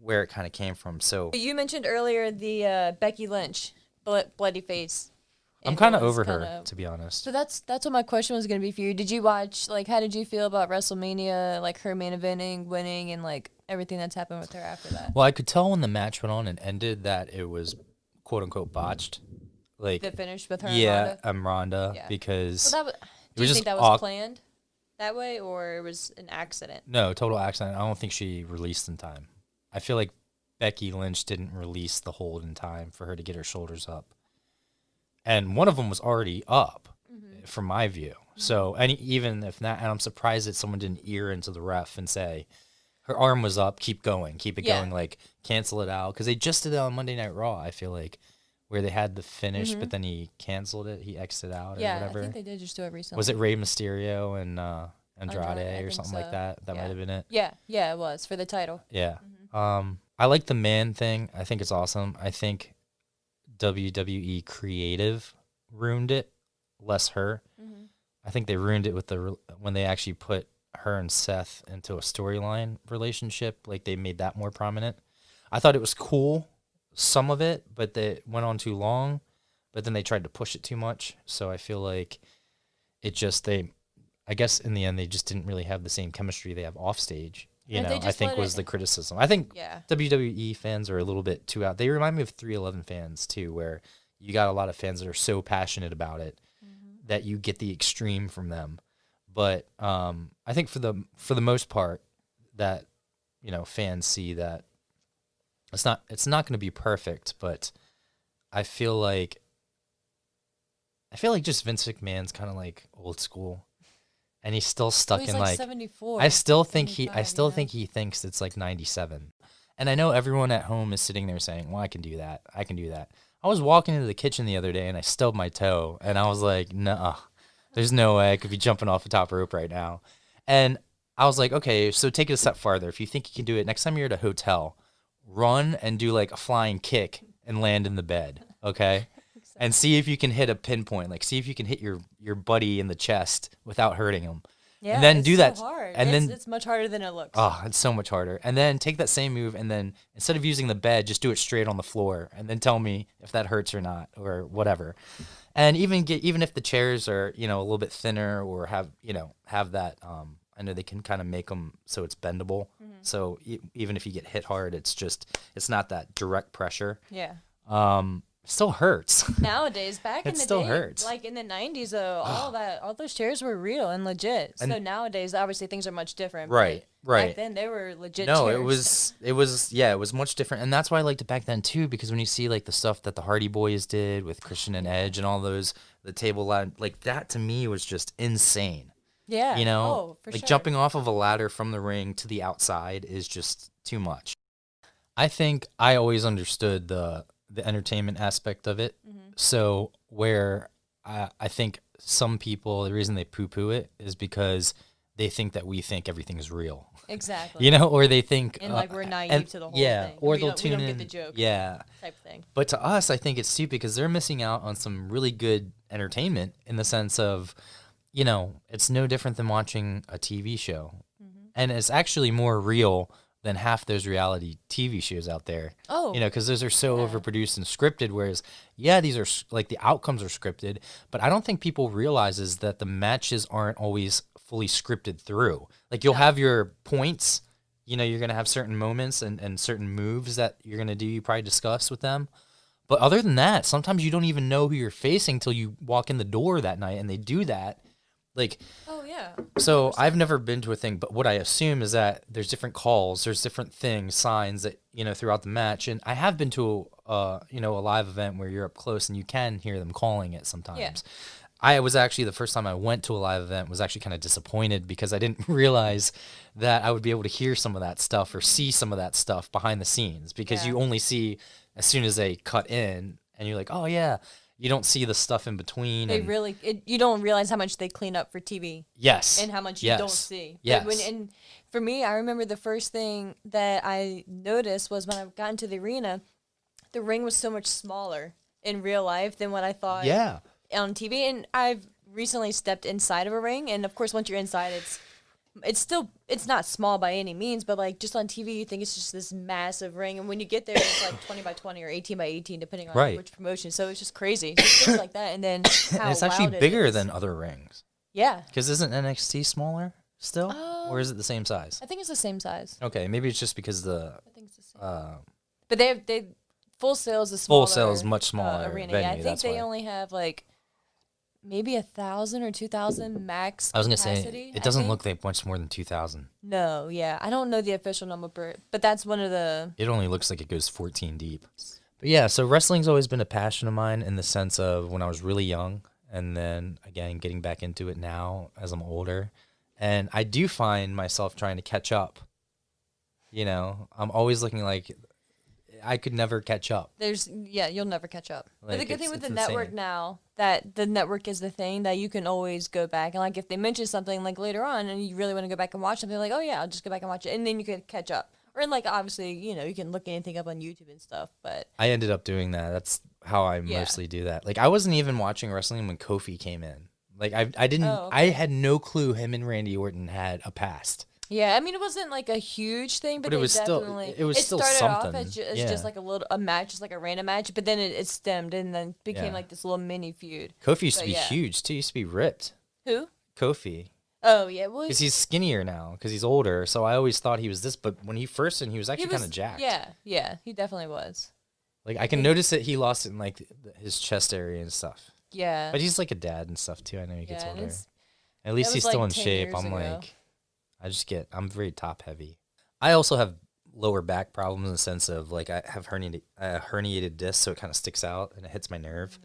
where it kind of came from. So you mentioned earlier the Becky Lynch, bloody face. I'm kind of over her, to be honest. So that's what my question was going to be for you. Did you watch, like, how did you feel about WrestleMania, like, her main eventing, winning, and, like, everything that's happened with her after that? Well, I could tell when the match went on and ended that it was, quote-unquote, botched. Like, the finish with her and Ronda, because so do you think that was planned that way, or it was an accident? No, total accident. I don't think she released in time. I feel like Becky Lynch didn't release the hold in time for her to get her shoulders up. And one of them was already up, from my view. Mm-hmm. So, even if not, and I'm surprised that someone didn't ear into the ref and say, her arm was up, keep going, keep it going, like, cancel it out. Because they just did it on Monday Night Raw, I feel like, where they had the finish, but then he canceled it, he exited out or whatever. I think they did just do it recently. Was it Rey Mysterio and Andrade or something like that? That might have been it. Yeah, it was, for the title. Yeah. I like the Mann thing. I think it's awesome. I think WWE Creative ruined it, less her. Mm-hmm. I think they ruined it with when they actually put her and Seth into a storyline relationship. Like, they made that more prominent. I thought it was cool, some of it, but they went on too long. But then they tried to push it too much. So I feel like I guess in the end, they just didn't really have the same chemistry they have off stage. I think was the criticism. I think WWE fans are a little bit too out. They remind me of 311 fans too, where you got a lot of fans that are so passionate about it that you get the extreme from them. But I think for the most part, that fans see that it's not going to be perfect, but I feel like just Vince McMahon's kind of like old school. And he's still stuck in like 74. I still think he thinks it's like 97. And I know everyone at home is sitting there saying, "Well, I can do that. I can do that." I was walking into the kitchen the other day and I stubbed my toe and I was like, "Nuh-uh. There's no way I could be jumping off the top rope right now." And I was like, "Okay, so take it a step farther. If you think you can do it, next time you're at a hotel, run and do like a flying kick and land in the bed, okay?" And see if you can hit a pinpoint. Like, see if you can hit your buddy in the chest without hurting him. Yeah, and then it's do so that. hard. And then it's much harder than it looks. Oh, it's so much harder. And then take that same move, and then instead of using the bed, just do it straight on the floor, and then tell me if that hurts or not, or whatever. And even if the chairs are a little bit thinner or have that. I know they can kind of make them so it's bendable. Mm-hmm. So even if you get hit hard, it's not that direct pressure. Yeah. still hurts. Nowadays, back in It the still day, hurts. like in the 90s, all those chairs were real and legit. So nowadays, obviously, things are much different. Right, but right. Back then, they were legit No, chairs. it was much different. And that's why I liked it back then too, because when you see like the stuff that the Hardy Boys did with Christian and Edge and all those, the table ladder, like that to me was just insane. Yeah. You know, Oh, for like sure. jumping off of a ladder from the ring to the outside is just too much. I think I always understood the entertainment aspect of it. Mm-hmm. So where I think some people, the reason they poo-poo it is because they think that we think everything is real. Exactly. You know, or they think And like we're naive and- to the whole yeah, thing. or we they'll don't, tune we don't in. get the joke. Yeah, Type thing. but to us, I think it's stupid because they're missing out on some really good entertainment in the sense of, you know, it's no different than watching a TV show, and it's actually more real than half those reality TV shows out there. Oh. You know, because those are so overproduced and scripted. Whereas, yeah, these are like the outcomes are scripted, but I don't think people realizes that the matches aren't always fully scripted through. Like you'll have your points. You know, you're gonna have certain moments and certain moves that you're gonna do. You probably discuss with them. But other than that, sometimes you don't even know who you're facing till you walk in the door that night, and they do that. Like, Oh, yeah. so I've never been to a thing, but what I assume is that there's different calls, there's different things, signs that, you know, throughout the match. And I have been to you know, a live event where you're up close and you can hear them calling it sometimes. Yeah. I was actually, the first time I went to a live event, was actually kind of disappointed because I didn't realize that I would be able to hear some of that stuff or see some of that stuff behind the scenes, because Yeah. you only see as soon as they cut in and you're like, oh yeah, you don't see the stuff in between. They and really, you don't realize how much they clean up for TV. yes. And how much you yes. don't see. Yes. But and for me, I remember the first thing that I noticed was when I got into the arena, the ring was so much smaller in real life than what I thought Yeah. on TV. And I've recently stepped inside of a ring, and of course, once you're inside, it's not small by any means, but like just on TV, you think it's just this massive ring, and when you get there, it's like 20 by 20 or 18 by 18, depending on Right. which promotion. So it's just crazy, just things like that, and then how And it's actually loud it bigger is. than other rings. Yeah, Because isn't NXT smaller still? Or is it the same size? I think it's the same size. Okay, maybe it's just because the I think it's the same. But they Full Sail is a smaller. Full Sail is much smaller arena. venue. Yeah, I think that's they why. only have like maybe 1,000 or 2,000 max. I was gonna capacity, say it I doesn't think. look like much more than 2,000. No, yeah, I don't know the official number, but that's one of the. It only looks like it goes 14 deep. But yeah, so wrestling's always been a passion of mine in the sense of when I was really young, and then again getting back into it now as I'm older, and I do find myself trying to catch up. You know, I'm always looking like I could never catch up. You'll never catch up. But the Like, good thing with it's the network insane. now, that the network is the thing that you can always go back, and like if they mention something like later on and you really want to go back and watch something, like, oh yeah, I'll just go back and watch it, and then you can catch up. Or like obviously, you know, you can look anything up on YouTube and stuff, but I ended up doing that. That's how I Yeah. mostly do that. Like I wasn't even watching wrestling when Kofi came in. Like I didn't Oh, I okay. had no clue him and Randy Orton had a past. yeah, I mean, it wasn't like a huge thing, but But it they was still- definitely it was still started off something. as Yeah. just like a match, just like a random match, but then it stemmed and then became Yeah. like this little mini feud. Kofi used to But be yeah. huge too. He used to be ripped. Who? Kofi. Oh yeah, well, Because he's skinnier now because he's older. So I always thought he was this, but when he first and he was actually kind of jacked. Yeah, he definitely was. Like I can notice that he lost it in like his chest area and stuff. Yeah, But he's like a dad and stuff too. I know he gets yeah, and older. it's- At least was, he's still like, in 10 shape. years I'm ago. like, I'm very top heavy. I also have lower back problems in the sense of like I have herniated disc, so it kind of sticks out and it hits my nerve.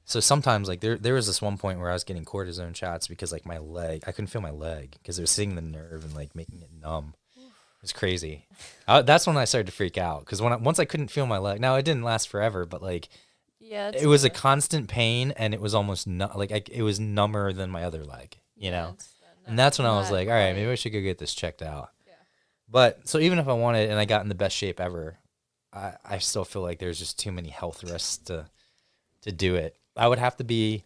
So sometimes like there was this one point where I was getting cortisone shots because like my leg, I couldn't feel my leg because it was hitting the nerve and like making it numb. It was crazy. That's when I started to freak out because once I couldn't feel my leg. Now it didn't last forever, but like yeah, it was a constant pain and it was almost it was number than my other leg, you know. And that's when I was like, all right, maybe I should go get this checked out. Yeah. But so even if I wanted and I got in the best shape ever, I still feel like there's just too many health risks to do it. I would have to be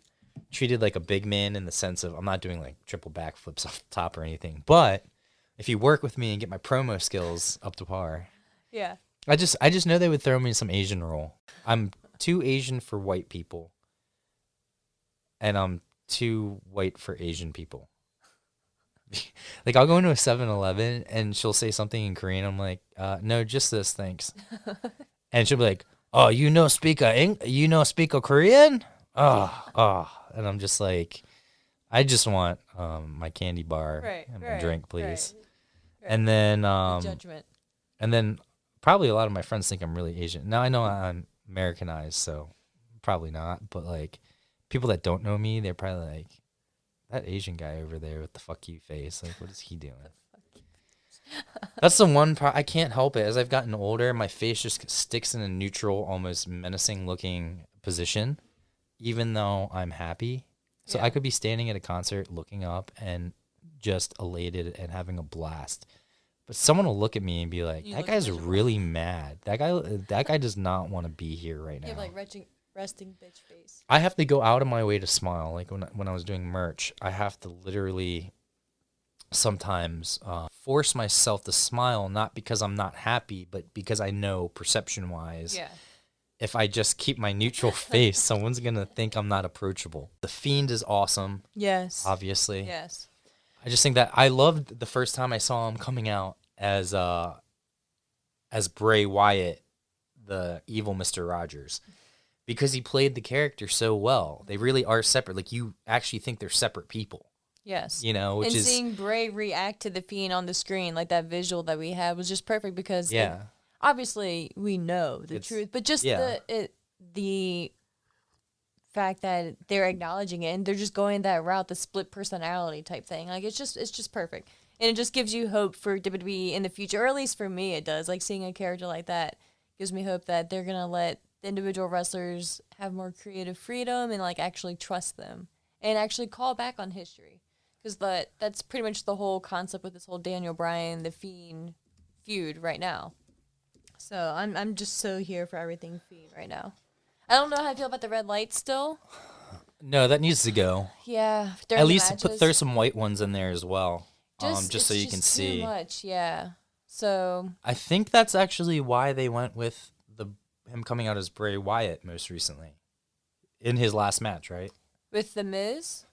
treated like a big man in the sense of I'm not doing like triple backflips off the top or anything. But if you work with me and get my promo skills up to par, Yeah, I just know they would throw me in some Asian role. I'm too Asian for white people, and I'm too white for Asian people. Like I'll go into a 7-Eleven and she'll say something in Korean. I'm like, no, just this, thanks. And she'll be like, "Oh, speak a Korean?" And I'm just like, I just want my candy bar and my drink, please. Right. And then Judgment. and then probably a lot of my friends think I'm really Asian. Now I know I'm Americanized, so probably not. But like people that don't know me, they're probably like, that Asian guy over there with the fuck you face. Like, what is he doing? That's the one part I can't help it. As I've gotten older, my face just sticks in a neutral, almost menacing looking position, even though I'm happy. So I could be standing at a concert looking up and just elated and having a blast. But someone will look at me and be like, that guy's really mad. That guy does not want to be here right now. You have like resting bitch face. I have to go out of my way to smile. Like when I was doing merch, I have to literally sometimes force myself to smile, not because I'm not happy, but because I know perception-wise, if I just keep my neutral face, someone's going to think I'm not approachable. The Fiend is awesome. Yes. Obviously. Yes. I just think that I loved the first time I saw him coming out as Bray Wyatt, the evil Mr. Rogers, because he played the character so well. They really are separate. Like, you actually think they're separate people. Yes. You know, which is... seeing Bray react to the Fiend on the screen, like that visual that we had, was just perfect because obviously we know the truth, but just the fact that they're acknowledging it and they're just going that route, the split personality type thing. Like, it's just perfect. And it just gives you hope for WWE in the future, or at least for me it does. Like, seeing a character like that gives me hope that they're going to let the individual wrestlers have more creative freedom and like actually trust them and actually call back on history. Because that's pretty much the whole concept with this whole Daniel Bryan, the Fiend feud right now. So I'm just so here for everything Fiend right now. I don't know how I feel about the red lights still. No, that needs to go. Yeah. At least throw some white ones in there as well. Just so you can see. Too much, yeah. So I think that's actually why they went with him coming out as Bray Wyatt most recently. In his last match, right? With The Miz?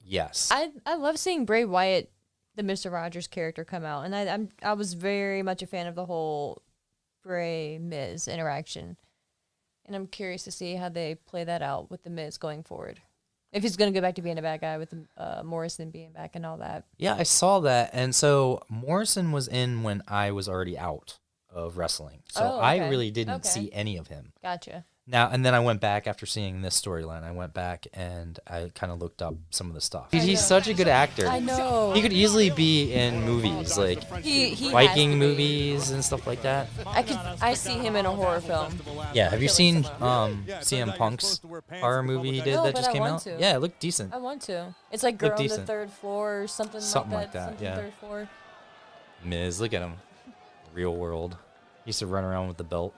Yes. I love seeing Bray Wyatt, the Mr. Rogers character, come out, and I was very much a fan of the whole Bray Miz interaction, and I'm curious to see how they play that out with the Miz going forward. If he's going to go back to being a bad guy with Morrison being back and all that. Yeah, I saw that, and so Morrison was in when I was already out of wrestling, so I really didn't see any of him. Gotcha. Now, and then I went back after seeing this storyline. I went back and I kind of looked up some of the stuff. He's such a good actor. I know. He could easily be in movies, like he Viking movies and stuff like that. I see him in a horror film. Yeah, have you seen CM Punk's horror movie he did that just came out? Yeah, it looked decent. I want to. It's like Girl on the Third Floor or something like that. Yeah. Third floor. Miz, look at him. Real world. He used to run around with the belt.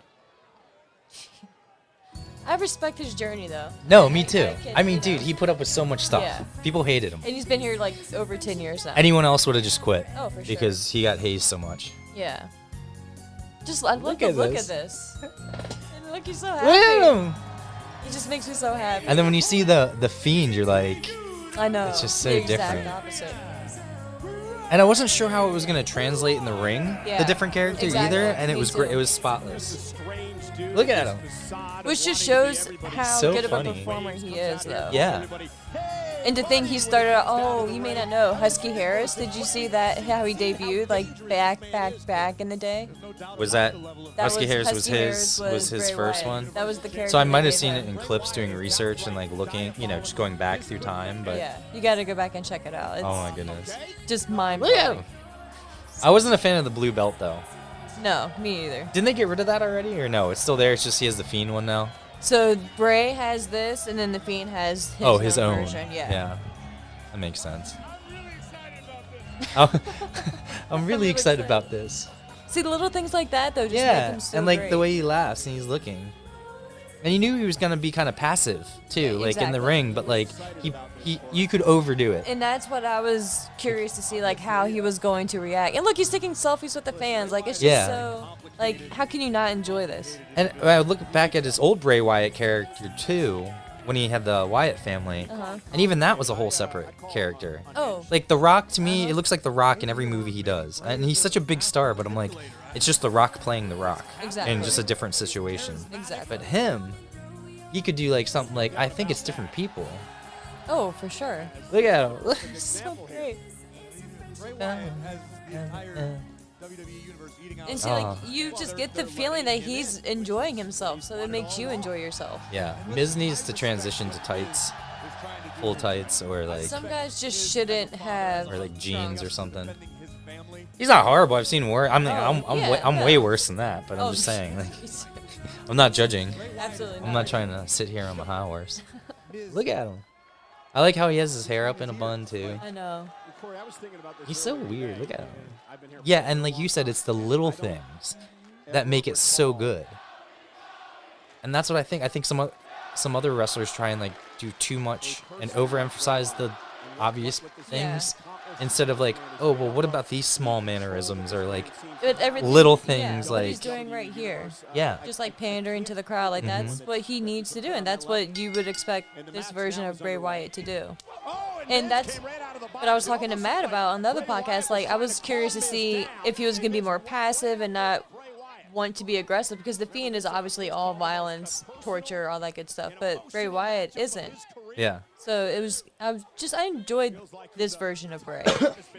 I respect his journey, though. No, me too. I mean, dude, he put up with so much stuff. Yeah. People hated him. And he's been here, like, over 10 years now. Anyone else would have just quit. Oh, for sure. Because he got hazed so much. Yeah. Just look at this. And look, he's so happy. Look at him! He just makes me so happy. And then when you see the Fiend, you're like... I know. It's just so the different. Exact opposite. And I wasn't sure how it was going to translate in the ring, the different character either, and it was great. It was spotless. Look at him. Which just shows how so good funny. of a performer he is, though. Yeah. And to think he started out, you may not know, Husky Harris. Did you see that, how he debuted, like, back in the day? Was that Husky Harris was his Bray first Wyatt. one? That was the character. So I might have seen it in clips doing research and, like, looking, just going back through time, but... Yeah, you gotta go back and check it out. It's oh, my goodness. just mind-blowing. I wasn't a fan of the blue belt, though. No, me either. Didn't they get rid of that already, or no? It's still there, it's just he has the Fiend one now? So Bray has this, and then the Fiend has his own version. Yeah. That makes sense. I'm really excited about this. See, the little things like that, though, just make him so and, like, great. the way he laughs and he's looking. And you knew he was going to be kind of passive, too, like, in the ring, but, like, you could overdo it. And that's what I was curious to see, like, how he was going to react. And look, he's taking selfies with the fans. Like, it's just so, like, how can you not enjoy this? And I look back at his old Bray Wyatt character, too, when he had the Wyatt family. And even that was a whole separate character. Oh. Like, The Rock, to me, it looks like The Rock in every movie he does. And he's such a big star, but I'm like, It's just The Rock playing The Rock. Exactly. In just a different situation. Exactly. But him, he could do like something like, I think it's different people. Oh, for sure. Look at him. So great. Bray Wyatt has the entire WWE universe eating out. And see, like, you just get the feeling that he's enjoying himself, so it makes you enjoy yourself. Yeah, Miz needs to transition to tights, full tights, or like Some guys just shouldn't have. or like jeans or something. He's not horrible. I've seen worse. I'm way worse than that. But I'm just saying, like, I'm not judging. Absolutely. I'm not trying to sit here on my high horse. Look at him. I like how he has his hair up in a bun too. I know. He's so weird. Look at him. Yeah, and like you said, it's the little things that make it so good. And that's what I think. I think some other wrestlers try and like do too much and overemphasize the obvious things instead of like, oh well, what about these small mannerisms or like little things what like he's doing right here. Yeah. Just like pandering to the crowd, like that's what he needs to do, and that's what you would expect this version of Bray Wyatt to do. And that's what I was talking to Matt about on the other podcast. Like, I was curious to see if he was going to be more passive and not want to be aggressive, because The Fiend is obviously all violence, torture, all that good stuff, but Bray Wyatt isn't. Yeah. So I enjoyed this version of Bray.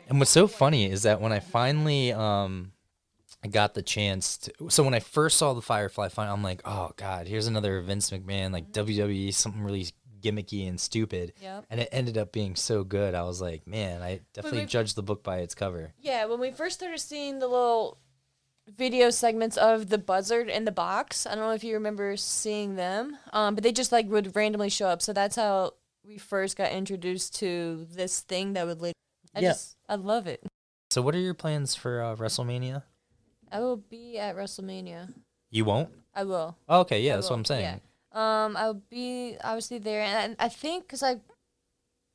And what's so funny is that when I finally I got the chance to, so when I first saw the Firefly fight, I'm like, oh god, here's another Vince McMahon, like WWE, something really gimmicky and stupid. Yep. And it ended up being so good. I was like, man, I definitely judged the book by its cover. Yeah, when we first started seeing the little video segments of the buzzard in the box, I don't know if you remember seeing them, but they just like would randomly show up. So that's how we first got introduced to this thing that would later. I love it. So what are your plans for WrestleMania? I will be at WrestleMania. You won't? I will. Oh, okay, yeah, that's what I'm saying. Yeah. I'll be obviously there, and I think because I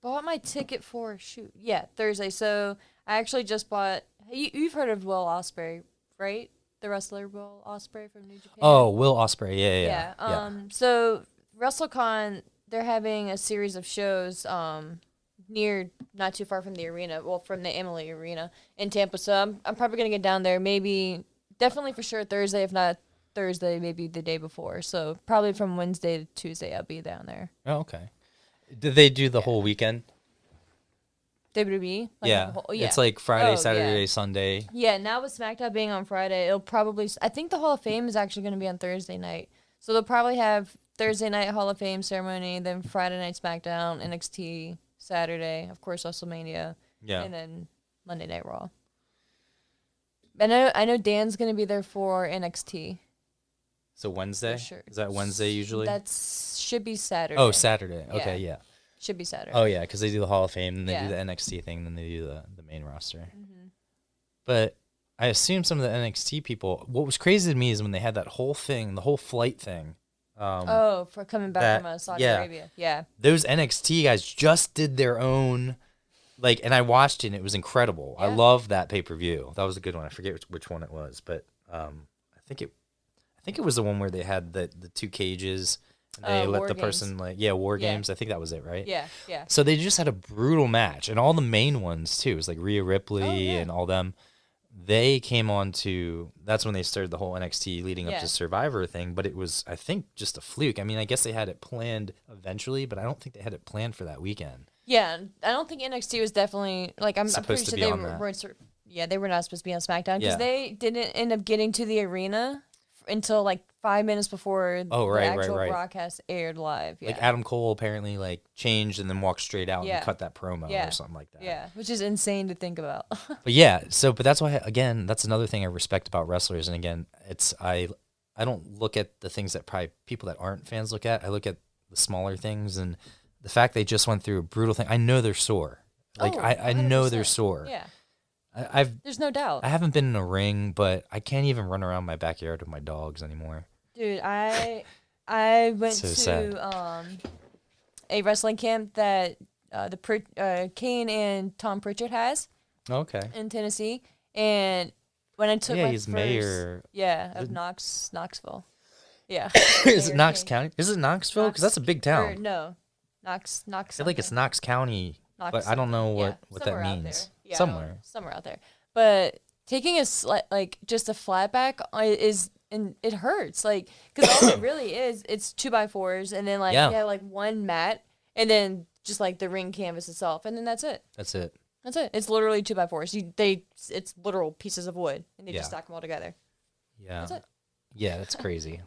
bought my ticket for Thursday. So I actually just bought. You've heard of Will Ospreay, right? The wrestler Will Ospreay from New Japan. Oh, Will Ospreay, yeah. So WrestleCon, they're having a series of shows near, not too far from the arena, from the Emily Arena in Tampa. So I'm probably gonna get down there. Definitely for sure Thursday, if not Thursday, maybe the day before. So probably from Wednesday to Tuesday, I'll be down there. Oh, okay. Did they do the whole weekend? WWE? Yeah. It's like Friday, Saturday, Sunday. Yeah, now with SmackDown being on Friday, it'll probably... I think the Hall of Fame is actually going to be on Thursday night. So they'll probably have Thursday night Hall of Fame ceremony, then Friday night SmackDown, NXT, Saturday, of course, WrestleMania, and then Monday Night Raw. I know Dan's going to be there for NXT. So Wednesday? Sure. Is that Wednesday usually? Should be Saturday. Oh, Saturday. Okay, yeah. Should be Saturday. Oh, yeah, because they do the Hall of Fame, then they do the NXT thing, then they do the main roster. Mm-hmm. But I assume some of the NXT people, what was crazy to me is when they had that whole thing, the whole flight thing. For coming back from Saudi Arabia. Yeah. Those NXT guys just did their own, like, and I watched it and it was incredible. Yeah. I love that pay-per-view. That was a good one. I forget which one it was, but I think it was the one where they had the two cages. And they let the person War Games. I think that was it, right? Yeah. So they just had a brutal match, and all the main ones too. It was like Rhea Ripley and all them. They came on to. That's when they started the whole NXT leading up to Survivor thing. But it was, I think, just a fluke. I mean, I guess they had it planned eventually, but I don't think they had it planned for that weekend. Yeah, I don't think NXT was definitely like I'm pretty sure they weren't. They were not supposed to be on SmackDown because they didn't end up getting to the arena until like 5 minutes before the actual broadcast aired live. Yeah. Like Adam Cole apparently like changed and then walked straight out and cut that promo or something like that. Yeah, which is insane to think about. But that's why again, that's another thing I respect about wrestlers. And again, it's I don't look at the things that probably people that aren't fans look at. I look at the smaller things and the fact they just went through a brutal thing. I know they're sore. Like I know they're sore. Yeah. There's no doubt. I haven't been in a ring, but I can't even run around my backyard with my dogs anymore. Dude, I went to a wrestling camp that Kane and Tom Pritchard has. Okay. In Tennessee, and when I took my he's first, mayor. Of Knoxville. Yeah. Is it Knox County? Is it Knoxville? Because that's a big town. No, Knox. I feel like it's Knox County, but I don't know what that means. Yeah, somewhere out there. But taking like just a flat back is, and it hurts, like, because all it really is, it's 2x4s, and then like Yeah. like one mat, and then just like the ring canvas itself, and then that's it. That's it. That's it. It's literally 2x4s. It's literal pieces of wood, and they just stack them all together. Yeah. That's it. Yeah, that's crazy.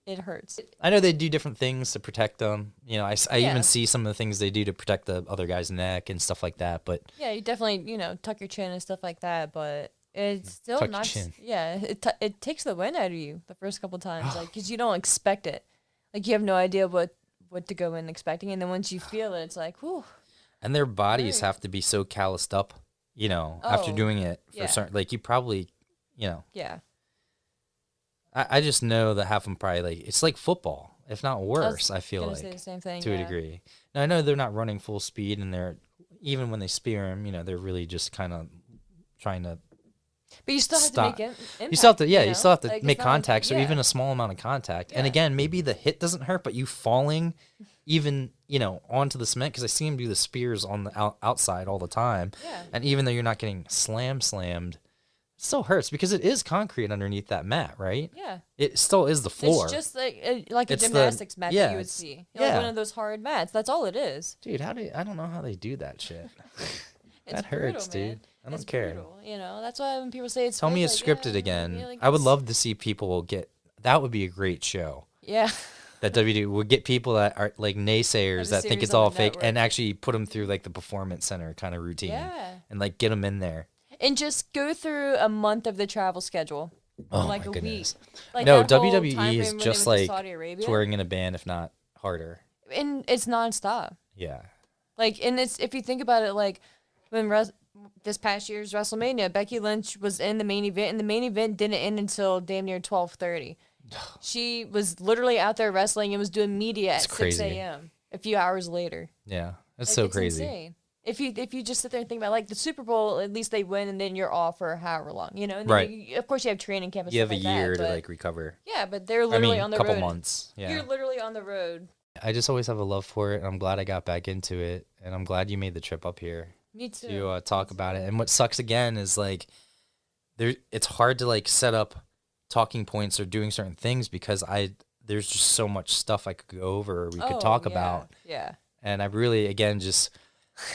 It hurts. I know they do different things to protect them. You know, I Yeah. even see some of the things they do to protect the other guy's neck and stuff like that. But Yeah, you definitely, tuck your chin and stuff like that, but it's still Tuck your not. chin. Yeah, it takes the wind out of you the first couple times, like, because you don't expect it. Like, you have no idea what to go in expecting, and then once you feel it, it's like, whew. and their bodies Right. have to be so calloused up, after Oh, doing it for yeah. certain. Like you probably, Yeah. I just know that half of them probably it's like football, if not worse. I feel Gonna like say the same thing, to a yeah. degree. Now I know they're not running full speed, and they're even when they spear him, they're really just kind of trying to. But you still have Stop. to make impact. You still have to, you still have to Like, it's make not like- contact. So yeah. even a small amount of contact, and Yeah. again, maybe the hit doesn't hurt, but you falling, even onto the cement, because I see him do the spears on the outside all the time, Yeah. and even though you're not getting slammed, it still hurts because it is concrete underneath that mat, right? Yeah. It still is the floor, It's just like a It's the- gymnastics mat yeah, that you would it's- see. Like yeah. one of those hard mats. That's all it is. dude. I don't know how they do that shit. It's That hurts, brutal, man. dude. I don't It's care. brutal, that's why when people say it's Tell me fake, it's like, scripted yeah, again. yeah, like, I would it's- love to see people get. That would be a great show. Yeah. That WWE would get people that are like naysayers Have a that think series it's on all the fake network. and actually put them through like the performance center kind of routine Yeah. and like get them in there. And just go through a month of the travel schedule. Oh like my a goodness. week. Like No, that whole WWE time is frame when they just went to like Saudi Arabia. touring in a band, if not harder. And it's nonstop. Yeah. Like, and it's, if you think about it, like when this past year's WrestleMania, Becky Lynch was in the main event, and the main event didn't end until damn near 12:30. She was literally out there wrestling and was doing media at It's crazy. 6 a.m. a few hours later. Yeah. That's Like, so it's crazy. Insane. If you just sit there and think about, like, the Super Bowl, at least they win and then you're off for however long, And then Right. of course you have training camp and You stuff have a like year that, to but- like recover. Yeah, but they're literally on the couple road. months. Yeah. You're literally on the road. I just always have a love for it. And I'm glad I got back into it, and I'm glad you made the trip up here Me too. to talk about it. And what sucks again is like it's hard to like set up talking points or doing certain things because there's just so much stuff I could go over or we could talk about. Yeah. And I really, again, just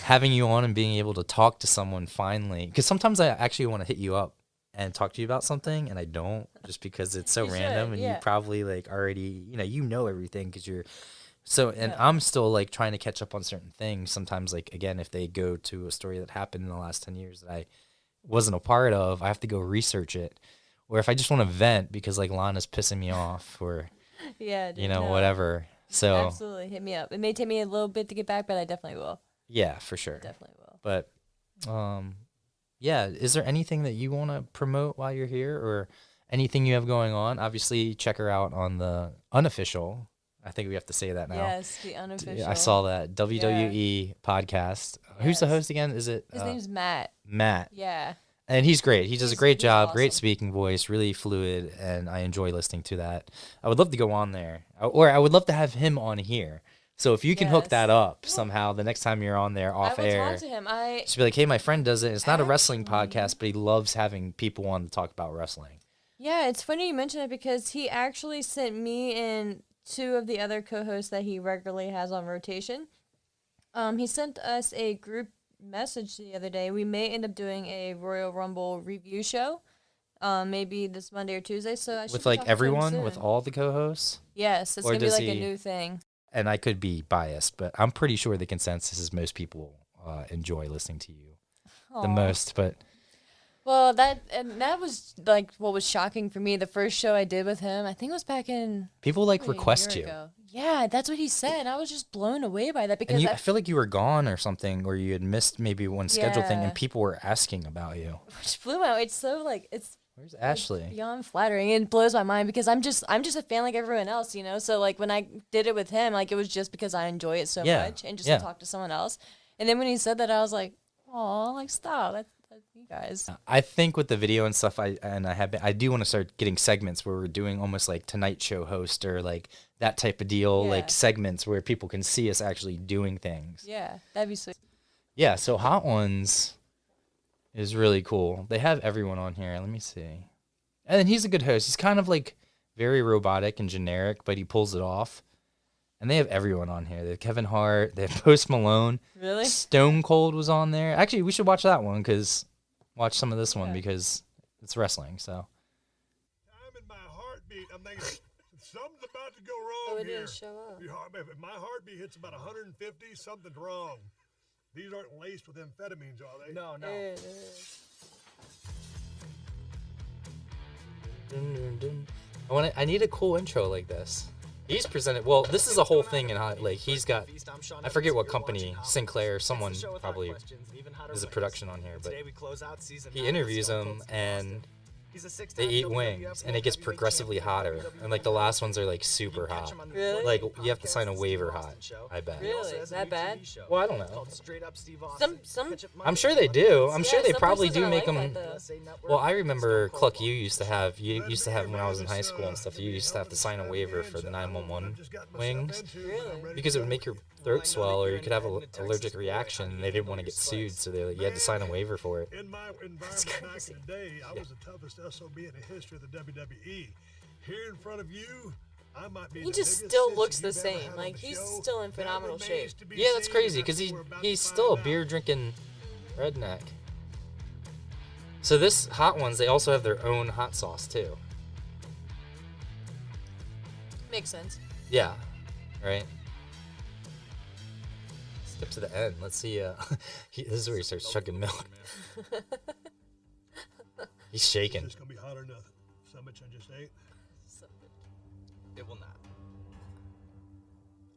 having you on and being able to talk to someone finally, because sometimes I actually want to hit you up and talk to you about something, and I don't, just because it's so You random, should, and yeah. you probably like already, you know everything because you're so, and Yeah. I'm still like trying to catch up on certain things. Sometimes, like again, if they go to a story that happened in the last 10 years that I wasn't a part of, I have to go research it. Or if I just want to vent because like Lana's pissing me off, or Yeah. Dude, no. whatever. So Absolutely. Hit me up. It may take me a little bit to get back, but I definitely will. yeah, for sure. Definitely will. But yeah, is there anything that you want to promote while you're here, or anything you have going on? Obviously, check her out on the unofficial. I think we have to say that now. Yes, the unofficial. I saw that WWE podcast. Who's the Yes. host again? Is it His name's Matt. Matt? Yeah. And he's great. He does a He's- great he's job, great awesome. speaking voice, really fluid, and I enjoy listening to that. I would love to go on there, or I would love to have him on here. So if you can hook Yes. that up somehow the next time you're on there off I will air. talk to him. Just be like, hey, my friend does it. It's not a wrestling podcast, but he loves having people on to talk about wrestling. Yeah, it's funny you mention it because he actually sent me and two of the other co-hosts that he regularly has on rotation. He sent us a group message the other day. We may end up doing a Royal Rumble review show, maybe this Monday or Tuesday. So I should With be like talking to him everyone, with soon. all the co-hosts. Yes, it's or gonna be does like he- a new thing. And I could be biased, but I'm pretty sure the consensus is most people enjoy listening to you the Aw. most. But Well, that was like what was shocking for me. The first show I did with him, I think it was back in people like maybe a request year you. ago. Yeah, that's what he said. I was just blown away by that because And I I feel like you were gone or something, or you had missed maybe one schedule thing, Yeah. and people were asking about you. which flew out. It's so like it's Where's Ashley? beyond flattering. It blows my mind because I'm just a fan like everyone else, So like when I did it with him, like it was just because I enjoy it so Yeah, much and just yeah. to talk to someone else. And then when he said that, I was like, oh, like stop, that's you guys. I think with the video and stuff, I do want to start getting segments where we're doing almost like Tonight Show host or like that type of deal, Yeah. like segments where people can see us actually doing things. Yeah, that'd be sweet. Yeah, so Hot Ones, is really cool. They have everyone on here. Let me see. And then he's a good host. He's kind of like very robotic and generic, but he pulls it off. And they have everyone on here. They have Kevin Hart. They have Post Malone. Really? Stone Cold was on there. Actually, we should watch that one watch some of this one because it's wrestling. So. I'm in my heartbeat. I'm thinking something's about to go wrong Oh, it here. didn't show up. If my heartbeat hits about 150, something's wrong. These aren't laced with amphetamines, are they? No. It is. Dun, dun, dun. I need a cool intro like this. He's presented. Well, this is a whole thing, and like he's got. I forget what company, Sinclair, someone probably is a production on here, but he interviews them and they eat wings, and it gets progressively hotter, and like the last ones are like super hot. Really? Like you have to sign a waiver hot. I bet. Really? That bad? Well, I don't know. Some. I'm sure they do. I'm sure they some probably places do are make like them. that, though. Well, I remember Cluck. You used to have when I was in high school and stuff. You used to have to sign a waiver for the 911 wings Really? because it would make your throat swell, or you could have an allergic reaction. And they didn't want to get sued, so you had to sign a waiver for it. In my environment back in the day, I was the toughest SOB in the history of the WWE. Here in front of you, I might be He the just biggest still sissy looks the you've ever same. had on Like the he's show. still in phenomenal That shape. remains to be Yeah, that's seen, crazy and because that's what we're about he's to still a find beer out. drinking redneck. So this hot ones, they also have their own hot sauce too. Makes sense. Yeah, right. Skip to the end. Let's see. This is where he starts chugging milk. He's shaking. It's gonna be hot or nothing. So much I just ate. It will not.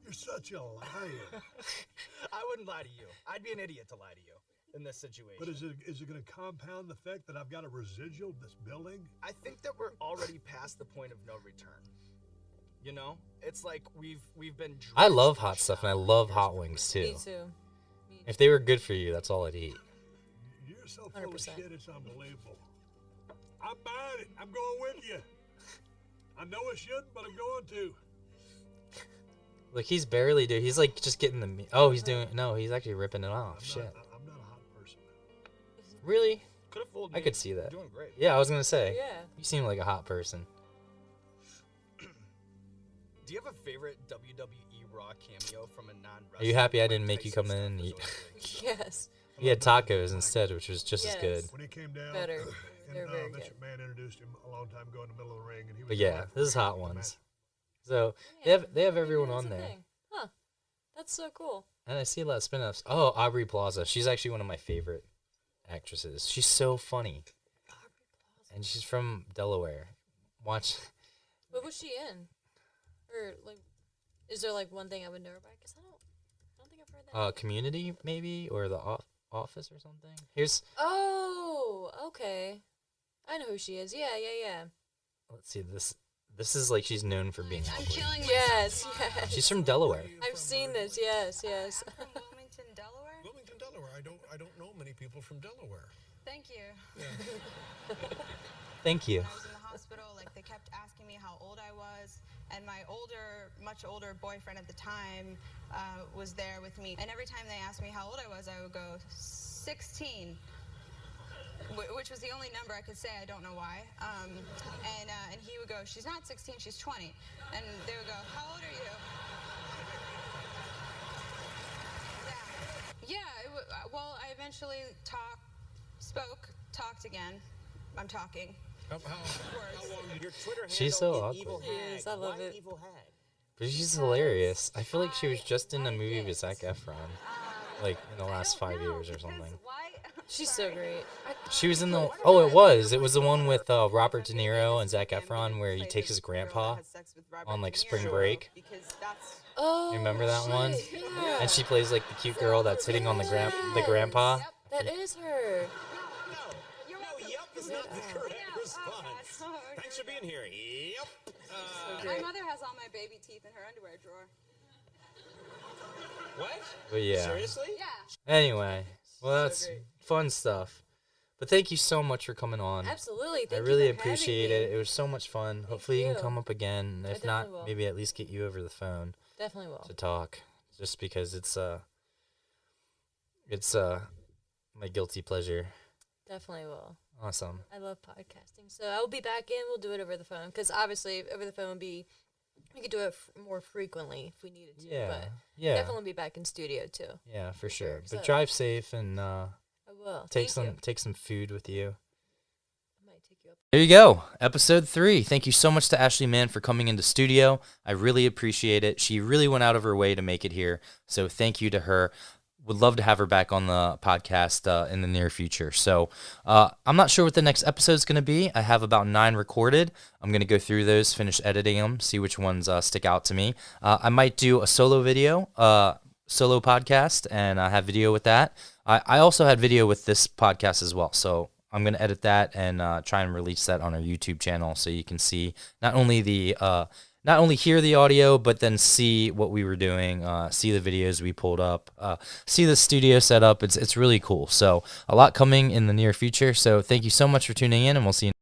You're such a liar. I wouldn't lie to you. I'd be an idiot to lie to you in this situation. But is it going to compound the fact that I've got a residual of this building? I think that we're already past the point of no return. You know, it's like we've been. I love hot stuff and I love hot wings too. Me too. If they were good for you, that's all I'd eat. You're so full of 100%. shit, it's unbelievable. I'm buying it. I'm going with you. I know I shouldn't, but I'm going to. Like he's barely doing. He's like just getting the meat. Oh, he's doing. No, he's actually ripping it off. Shit. I'm not a hot person. Really? Could have fooled I me. could see that. You're doing great. Yeah, I was gonna say. Yeah. You seem like a hot person. Do you have a favorite WWE Raw cameo from a non-wrestler? Are you happy I didn't make you come in and eat? Yes. We had tacos instead, which was just as Yes. good. When he came down, Better. and They're very Vince good. McMahon introduced him a long time ago in the middle of the ring, and he was. But yeah, this is hot ones. So they have everyone That's on a there. thing. Huh. That's so cool. And I see a lot of spin-offs. Oh, Aubrey Plaza. She's actually one of my favorite actresses. She's so funny. And she's from Delaware. Watch. What was she in? Or like, is there like one thing I would know her by? Because I don't think I've heard that. Community maybe, or the Office or something. Here's. Oh, okay. I know who she is. Yeah. Let's see this. This is like she's known for being. I'm ugly. killing Yes. She's from Delaware. I've seen this. Yes. from Wilmington, Delaware. Wilmington, Delaware. I don't know many people from Delaware. Thank you. Thank you. When I was in the hospital, like they kept asking me how old I was, and my much older boyfriend at the time was there with me. And every time they asked me how old I was, I would go 16. Which was the only number I could say. I don't know why. And he would go, she's not 16, she's 20. And they would go, how old are you? Yeah. Well, I eventually talked again. I'm talking. How long did your Twitter She's so awkward. Yes, I love it. But she's hilarious. I feel like she was just in a movie with Zac Efron, like in the last 5 years or something. She's so great. She was in the. Oh, it was the one with Robert De Niro and Zac Efron where he takes his grandpa on like spring break. Oh. You remember that one? Yeah. And she plays like the cute girl that's hitting on the grandpa. That is her. No, yep is not the correct response. Thanks for being here. Yep. My mother has all my baby teeth in her underwear drawer. What? But yeah. Seriously? Yeah. Anyway, well that's fun stuff. But thank you so much for coming on. Absolutely. I Thank really you for appreciate having it. me. It was so much fun. Hopefully you can you. come up again. If not, definitely will. maybe at least get you over the phone Definitely will. to talk. Just because it's my guilty pleasure. Definitely will. Awesome. I love podcasting. So I'll be back in. We'll do it over the phone. Because obviously, over the phone would be, we could do it more frequently if we needed to. Yeah. But Yeah. definitely be back in studio, too. Yeah, for sure. But So- drive safe and I will. take Thank you. take some food with you. I might take you up. There you go. Episode 3. Thank you so much to Ashley Mann for coming into studio. I really appreciate it. She really went out of her way to make it here. So thank you to her. Would love to have her back on the podcast in the near future. So I'm not sure what the next episode is going to be. I have about 9 recorded. I'm going to go through those, finish editing them, see which ones stick out to me. I might do a solo video, solo podcast, and have video with that. I also had video with this podcast as well. So I'm going to edit that and try and release that on our YouTube channel so you can see not only hear the audio, but then see what we were doing, see the videos we pulled up, see the studio setup. It's really cool. So a lot coming in the near future. So thank you so much for tuning in, and we'll see you.